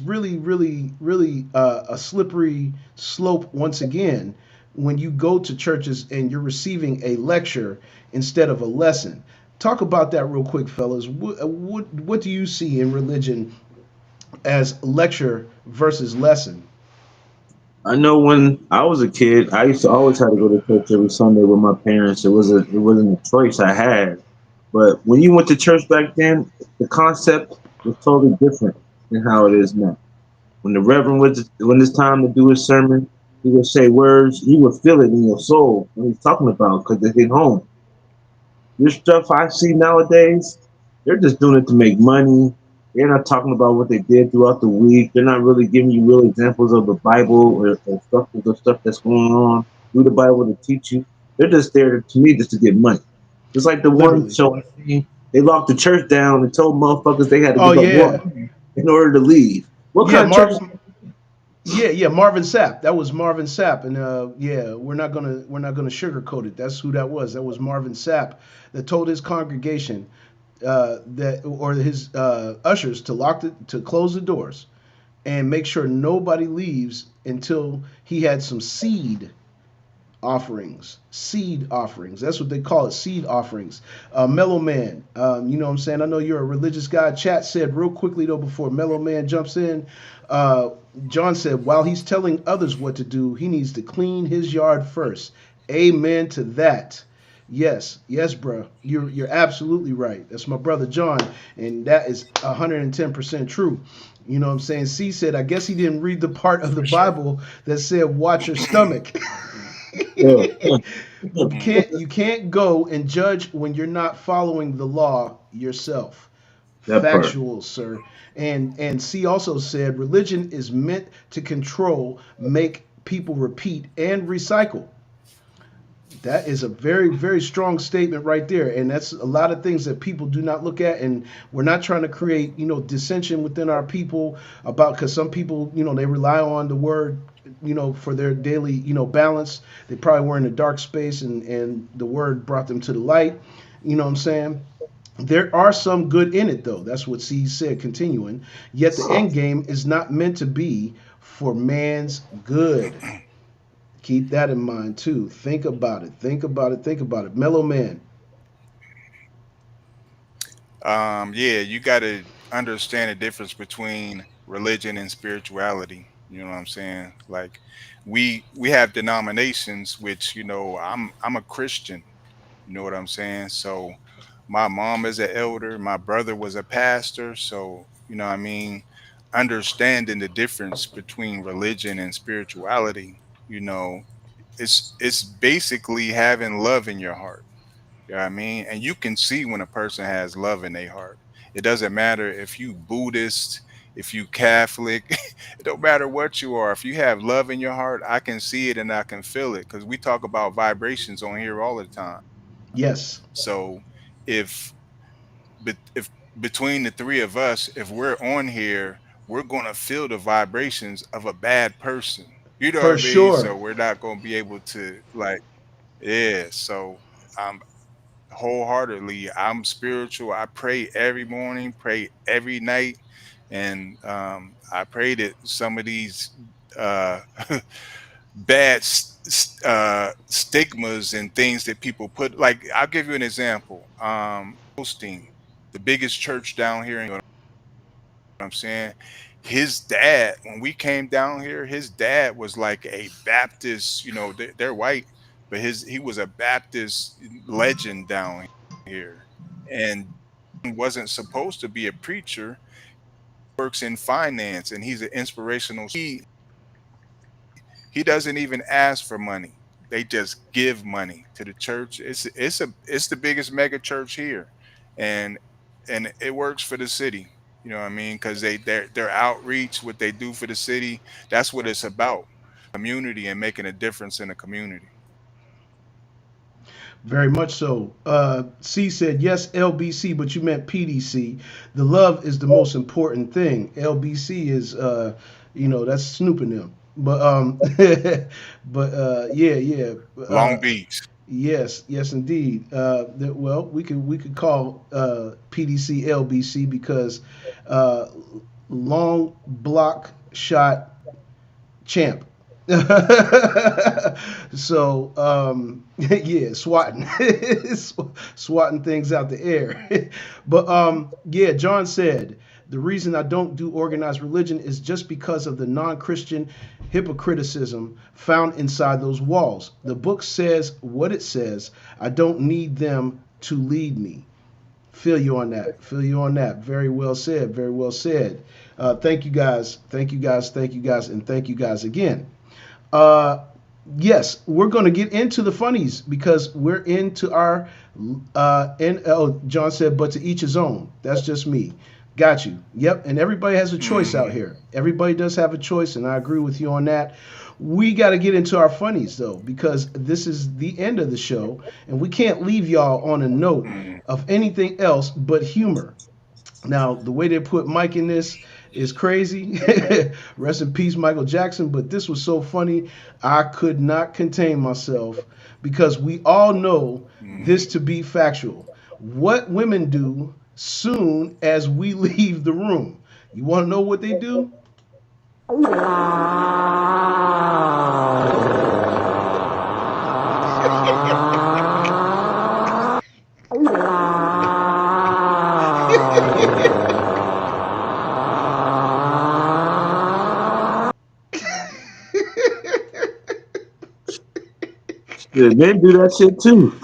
really a slippery slope once again when you go to churches and you're receiving a lecture instead of a lesson. Talk about that real quick, fellas. What do you see in religion as lecture versus lesson. I know when I was a kid, I used to always have to go to church every Sunday with my parents. It wasn't a choice I had. But when you went to church back then, the concept was totally different than how it is now. When the Reverend was when it's time to do his sermon, he would say words you would feel it in your soul when he's talking about because they hit home. This stuff I see nowadays, they're just doing it to make money. They're not talking about what they did throughout the week. They're not really giving you real examples of the Bible or stuff the stuff that's going on through the Bible to teach you. They're just there to me just to get money. Just like the one Literally. show I seen, they locked the church down and told motherfuckers they had to Oh give up yeah, one in order to leave. What yeah, kind of church? Yeah, Marvin Sapp. That was Marvin Sapp, and yeah, we're not gonna sugarcoat it. That's who that was. That was Marvin Sapp that told his congregation that or his ushers to to close the doors and make sure nobody leaves until he had some seed offerings. That's what they call it, seed offerings. Mellow Man, you know what I'm saying? I know you're a religious guy. Chat said real quickly though before Mellow Man jumps in. uh, John said while he's telling others what to do, he needs to clean his yard first. Amen to that. Yes, yes, bro. You're absolutely right. That's my brother John, and that is 110% true. You know what I'm saying? C said, I guess he didn't read the part of the for sure. Bible that said, watch your stomach. Yeah, You can't go and judge when you're not following the law yourself. that part. Factual, sir. And C also said religion is meant to control, make people repeat and recycle. That is a very, very strong statement right there. And that's a lot of things that people do not look at. And we're not trying to create, dissension within our people about, because some people, they rely on the word, for their daily, balance. They probably were in a dark space and the word brought them to the light. You know what I'm saying? There are some good in it, though. That's what C said, continuing. Yet the end game is not meant to be for man's good. Keep that in mind too. Think about it. Think about it. Think about it. Mellow man. Yeah, you got to understand the difference between religion and spirituality. You know what I'm saying? Like we have denominations, which I'm a Christian. You know what I'm saying? So my mom is an elder, my brother was a pastor. So I mean, understanding the difference between religion and spirituality. You know, it's basically having love in your heart. You know what I mean? And you can see when a person has love in their heart. It doesn't matter if you Buddhist, if you Catholic, it don't matter what you are. If you have love in your heart, I can see it and I can feel it because we talk about vibrations on here all the time. Yes. So if if between the three of us, if we're on here, we're gonna feel the vibrations of a bad person. You know what For I mean? So sure. we're not gonna be able to like, yeah. So um wholeheartedly, I'm spiritual. I pray every morning, pray every night, and I pray that some of these uh, bad stigmas and things that people put. Like, I'll give you an example. Hosting the biggest church down here. You know what I'm saying? His dad, when we came down here, his dad was like a Baptist. They're white, but he was a Baptist legend down here, and wasn't supposed to be a preacher. Works in finance, and he's an inspirational. He doesn't even ask for money. They just give money to the church. It's the biggest mega church here, and it works for the city. You know what I mean? Because their outreach, what they do for the city, that's what it's about. Community and making a difference in the community. Very much so. C said, yes, LBC, but you meant PDC. The love is the most important thing. LBC is, that's Snoop and them. But, but yeah, yeah. Long Beach. Yes, yes, indeed. Well, we could call PDC LBC because uh, long block shot champ. So yeah, swatting, swatting things out the air. But yeah, John said The reason I don't do organized religion is just because of the non-Christian hypocriticism found inside those walls. The book says what it says. I don't need them to lead me. Feel you on that. Feel you on that. Very well said. Very well said. Thank you guys. Thank you guys. Thank you guys. And thank you guys again. Yes, we're going to get into the funnies because we're into our. John said, but to each his own. That's just me. Got you. Yep. And everybody has a choice out here. Everybody does have a choice, and I agree with you on that. We got to get into our funnies though, because this is the end of the show, and we can't leave y'all on a note of anything else but humor. Now, the way they put Mike in this is crazy. Rest in peace, Michael Jackson. But this was so funny, I could not contain myself because we all know this to be factual. What women do soon as we leave the room. You want to know what they do? Yeah, men do that shit too.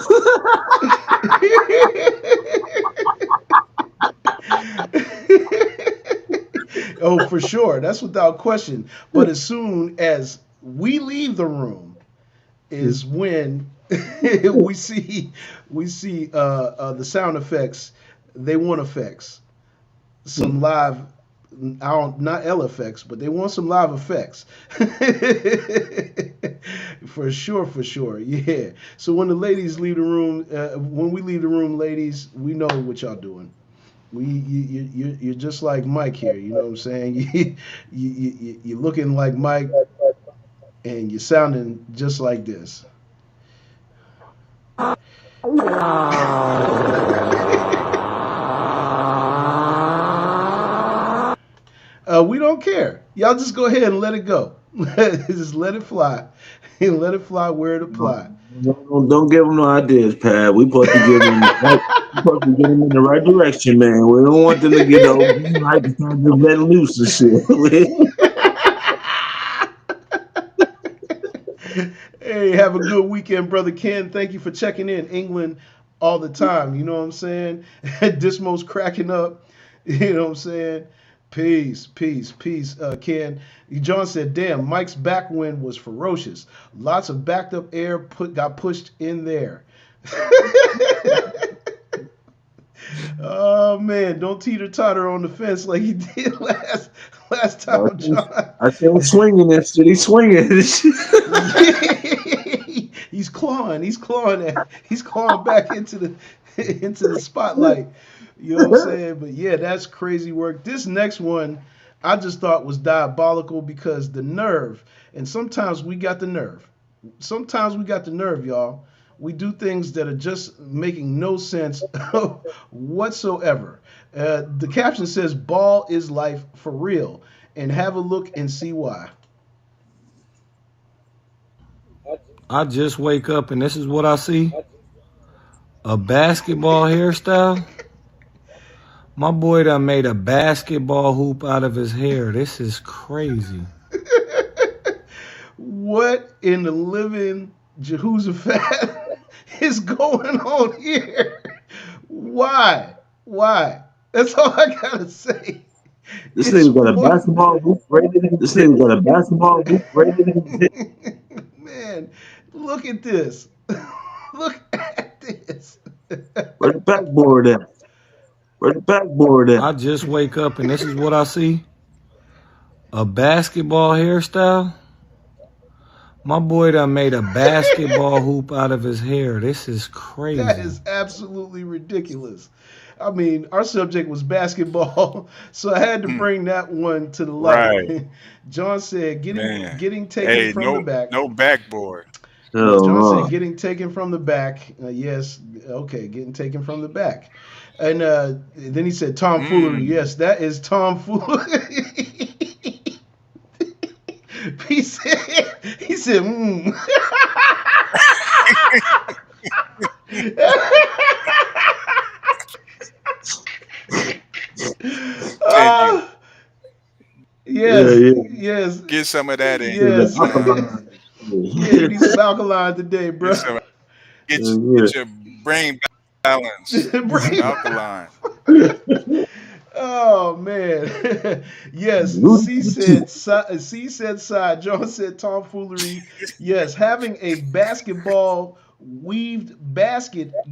Oh, for sure. That's without question. But as soon as we leave the room is when we see the sound effects. They want effects. Some live I don't not L effects, but they want some live effects. For sure, for sure. Yeah. So when the ladies leave the room, when we leave the room, ladies, we know what y'all doing. You're just like Mike here. You know what I'm saying? You're looking like Mike, and you're sounding just like this. We don't care. Y'all just go ahead and let it go. Just let it fly, and let it fly where it apply. Don't give them no ideas, Pat. We supposed to give them right. We supposed to get them in the right direction, man. We don't want them to get all like to start just letting loose and shit. Hey, have a good weekend, brother Ken. Thank you for checking in. England all the time. You know what I'm saying? Dismo's cracking up. You know what I'm saying? Peace, peace, peace, Ken. John said, damn, Mike's backwind was ferocious. Lots of backed up air got pushed in there. Oh, man, don't teeter-totter on the fence like you did last time, John. I said I'm swinging that shit. He's swinging. He's clawing back into the spotlight. You know what I'm saying? But yeah, that's crazy work. This next one I just thought was diabolical because the nerve, and sometimes we got the nerve. Sometimes we got the nerve, y'all. We do things that are just making no sense whatsoever. The caption says, ball is life for real. And have a look and see why. I just wake up and this is what I see. A basketball hairstyle. My boy done made a basketball hoop out of his hair. This is crazy. What in the living Jehoshaphat is going on here? Why? That's all I gotta say. This nigga got a basketball hoop rated in. This nigga got a basketball hoop rated in. Man, look at this. Look at this. Where the backboard at? Where the backboard at? I just wake up and this is what I see. A basketball hairstyle. My boy done made a basketball hoop out of his hair. This is crazy. That is absolutely ridiculous. I mean, our subject was basketball, so I had to bring that one to the light. Right. John said, Man. getting taken Hey, from the back. no backboard. John said, getting taken from the back. Yes, okay, getting taken from the back. And then he said, tomfoolery. Yes, that is tomfoolery. He said, Hey, yes, Get some of that in Is you, that yes. son. alkaline? Yeah, you need some alkaline today, Get bro. some. Yeah. Get your brain balance. Get some Brain. alkaline. Oh man, yes. Root C to the tooth. said. C said side. John said tomfoolery. Yes, having a basketball weaved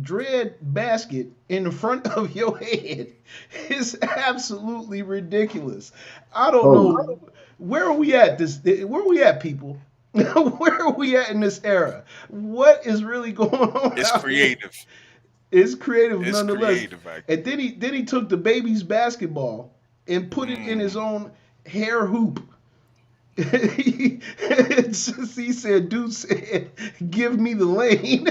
dread basket in the front of your head is absolutely ridiculous. I don't Oh, know where are we at Where are we at, people? Where are we at in this era? What is really going on It's out here? creative. It's creative It's nonetheless. creative. I And then he took the baby's basketball and put it in his mm, own hair hoop. he said, "Dude said, give me the lane."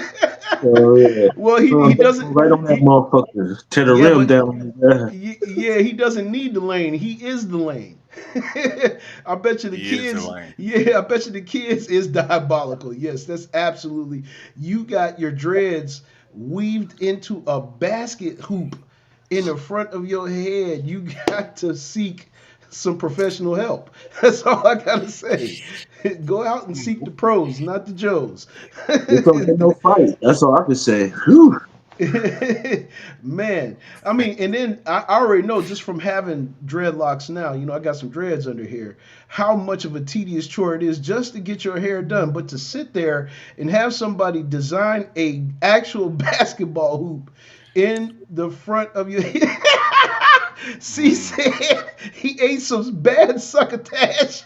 oh yeah. Well, he That's doesn't. right on that He motherfucker. Tear the yeah, rim but down there. yeah, he doesn't need the lane. He is the lane. I bet you the he is the kids. lane. Yeah, I bet you the kids is diabolical. Yes, that's absolutely. You got your dreads weaved into a basket hoop in the front of your head. You got to seek some professional help. That's all I gotta say. Go out and seek the pros, not the Joes. This don't get no fight. That's all I can say. Whew. Man, I mean, and then I already know just from having dreadlocks now, I got some dreads under here, how much of a tedious chore it is just to get your hair done. But to sit there and have somebody design a actual basketball hoop in the front of your head. C Mm. said he ate some bad succotash.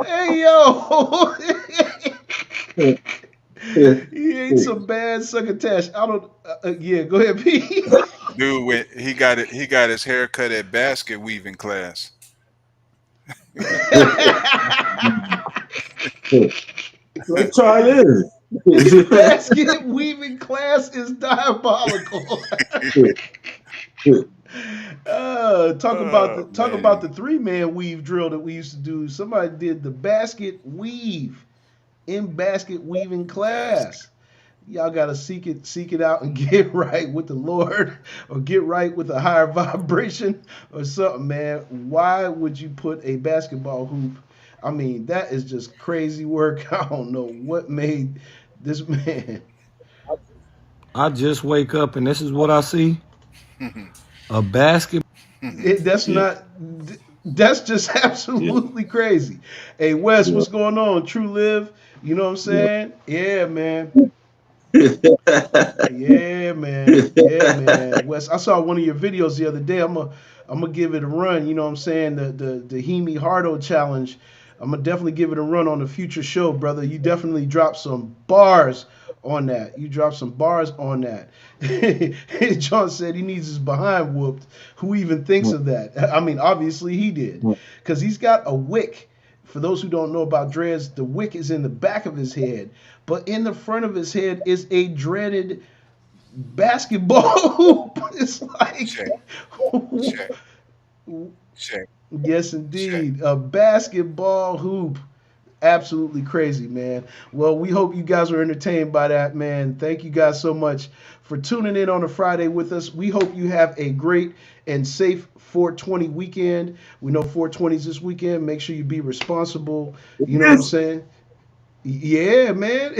Hey yo. He ate some bad succotash. I don't. Yeah, go ahead, P. Dude, when he got his hair cut at basket weaving class. Let's try this. Basket weaving class is diabolical. Oh Talk about man. the 3-man weave drill that we used to do. Somebody did the basket weave in basket weaving Basket. class. Y'all gotta seek it out and get right with the Lord, or get right with a higher vibration, or something, man. Why would you put a basketball hoop? I mean, that is just crazy work. I don't know what made this man. I just wake up and this is what I see: a basket. That's Yeah, not. That's just yeah, absolutely crazy. Hey, Wes, yeah, what's going on? True Live, you know what I'm yeah. saying? Yeah, man. Yeah, man. Yeah, man. Wes, I saw one of your videos the other day. I'm gonna give it a run. You know what I'm saying? The Hemi Hardo challenge. I'm gonna definitely give it a run on a future show, brother. You definitely dropped some bars on that. You dropped some bars on that. John said he needs his behind whooped. Who even thinks of that? I mean, obviously he did, because he's got a wick. For those who don't know about dreads, the wick is in the back of his head, but in the front of his head is a dreaded basketball hoop. It's like, Check. Check. Check. yes, Check. indeed, a basketball hoop. Absolutely crazy, man. Well, we hope you guys were entertained by that, man. Thank you guys so much for tuning in on a Friday with us. We hope you have a great and safe 420 weekend. We know 420 is this weekend. Make sure you be responsible. You know what I'm Yes. saying? Yeah, man.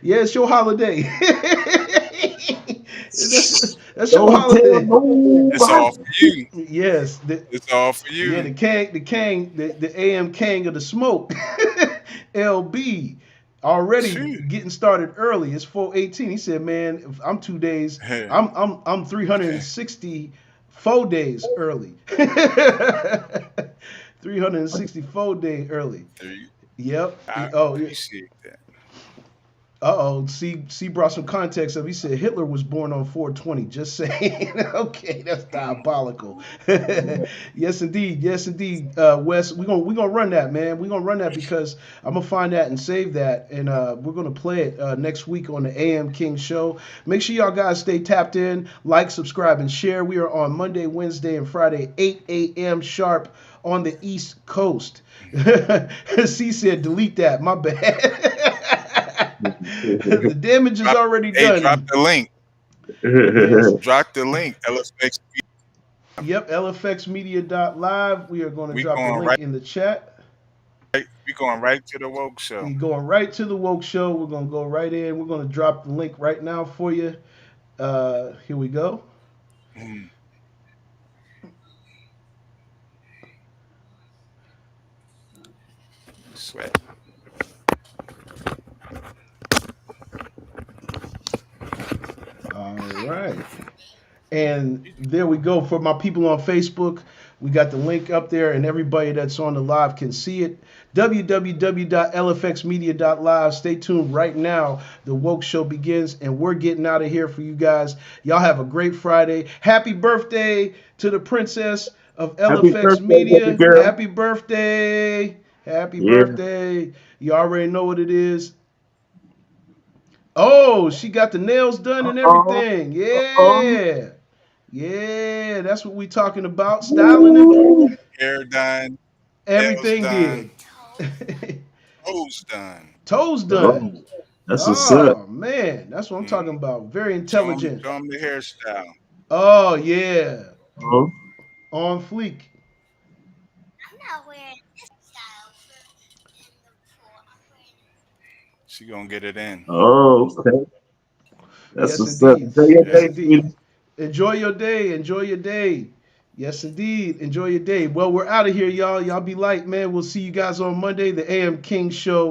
Yeah, it's your holiday. That's your Don't tell holiday. It's nobody. all for you. Yes, It's all for yeah, you. the AM King of the smoke, LB, already Phew. getting started early. It's 4:18. He said, "Man, if I'm 2 days. I'm 364 days early. 364-day early. Yep. I Oh, yeah. appreciate that. Uh-oh, C brought some context up. He said Hitler was born on 420. Just saying. Okay, that's diabolical. Yes, indeed. Yes, indeed. Wes, we're gonna run that, man. We're gonna run that because I'm gonna find that and save that, and we're gonna play it next week on the AM King Show. Make sure y'all guys stay tapped in, like, subscribe, and share. We are on Monday, Wednesday, and Friday, 8 a.m. sharp on the East Coast. C said, delete that. My bad. The damage is Drop, already hey, drop done. the link. Yes. Drop the link. Tell us next week. Yep, lfxmedia.live. We are going to We drop the going link right. in the chat. We going right to the woke show. We going right to the woke show. We're going to go right in. We're going to drop the link right now for you. Here we go. Mm, sweat. All right. And there we go. For my people on Facebook, we got the link up there, and everybody that's on the live can see it. www.lfxmedia.live. Stay tuned right now. The Woke Show begins, and we're getting out of here for you guys. Y'all have a great Friday. Happy birthday to the princess of Happy LFX birthday, baby Media. girl. Happy birthday. Happy Yeah. birthday. You already know what it is. Oh, she got the nails done and Uh-oh. everything. Uh-oh. Yeah. Yeah, that's what we talking about. Styling and Ooh. Hair done, nails everything done, did. toes done. Toes done. Oh, that's what's up. Oh man, that's what I'm Mm. talking about. Very Show them, intelligent. show 'em the hairstyle. Oh yeah. Oh, On fleek. I'm not wearing this style in the pool. I'm wearing She gonna get it in. oh, okay. That's Yes what's up. indeed. Enjoy your Yes Yeah. day, indeed. sweetie. Enjoy your day. Enjoy your day. Yes indeed. Enjoy your day. Well, we're out of here, y'all. Y'all be light, man. We'll see you guys on Monday, the AM King Show.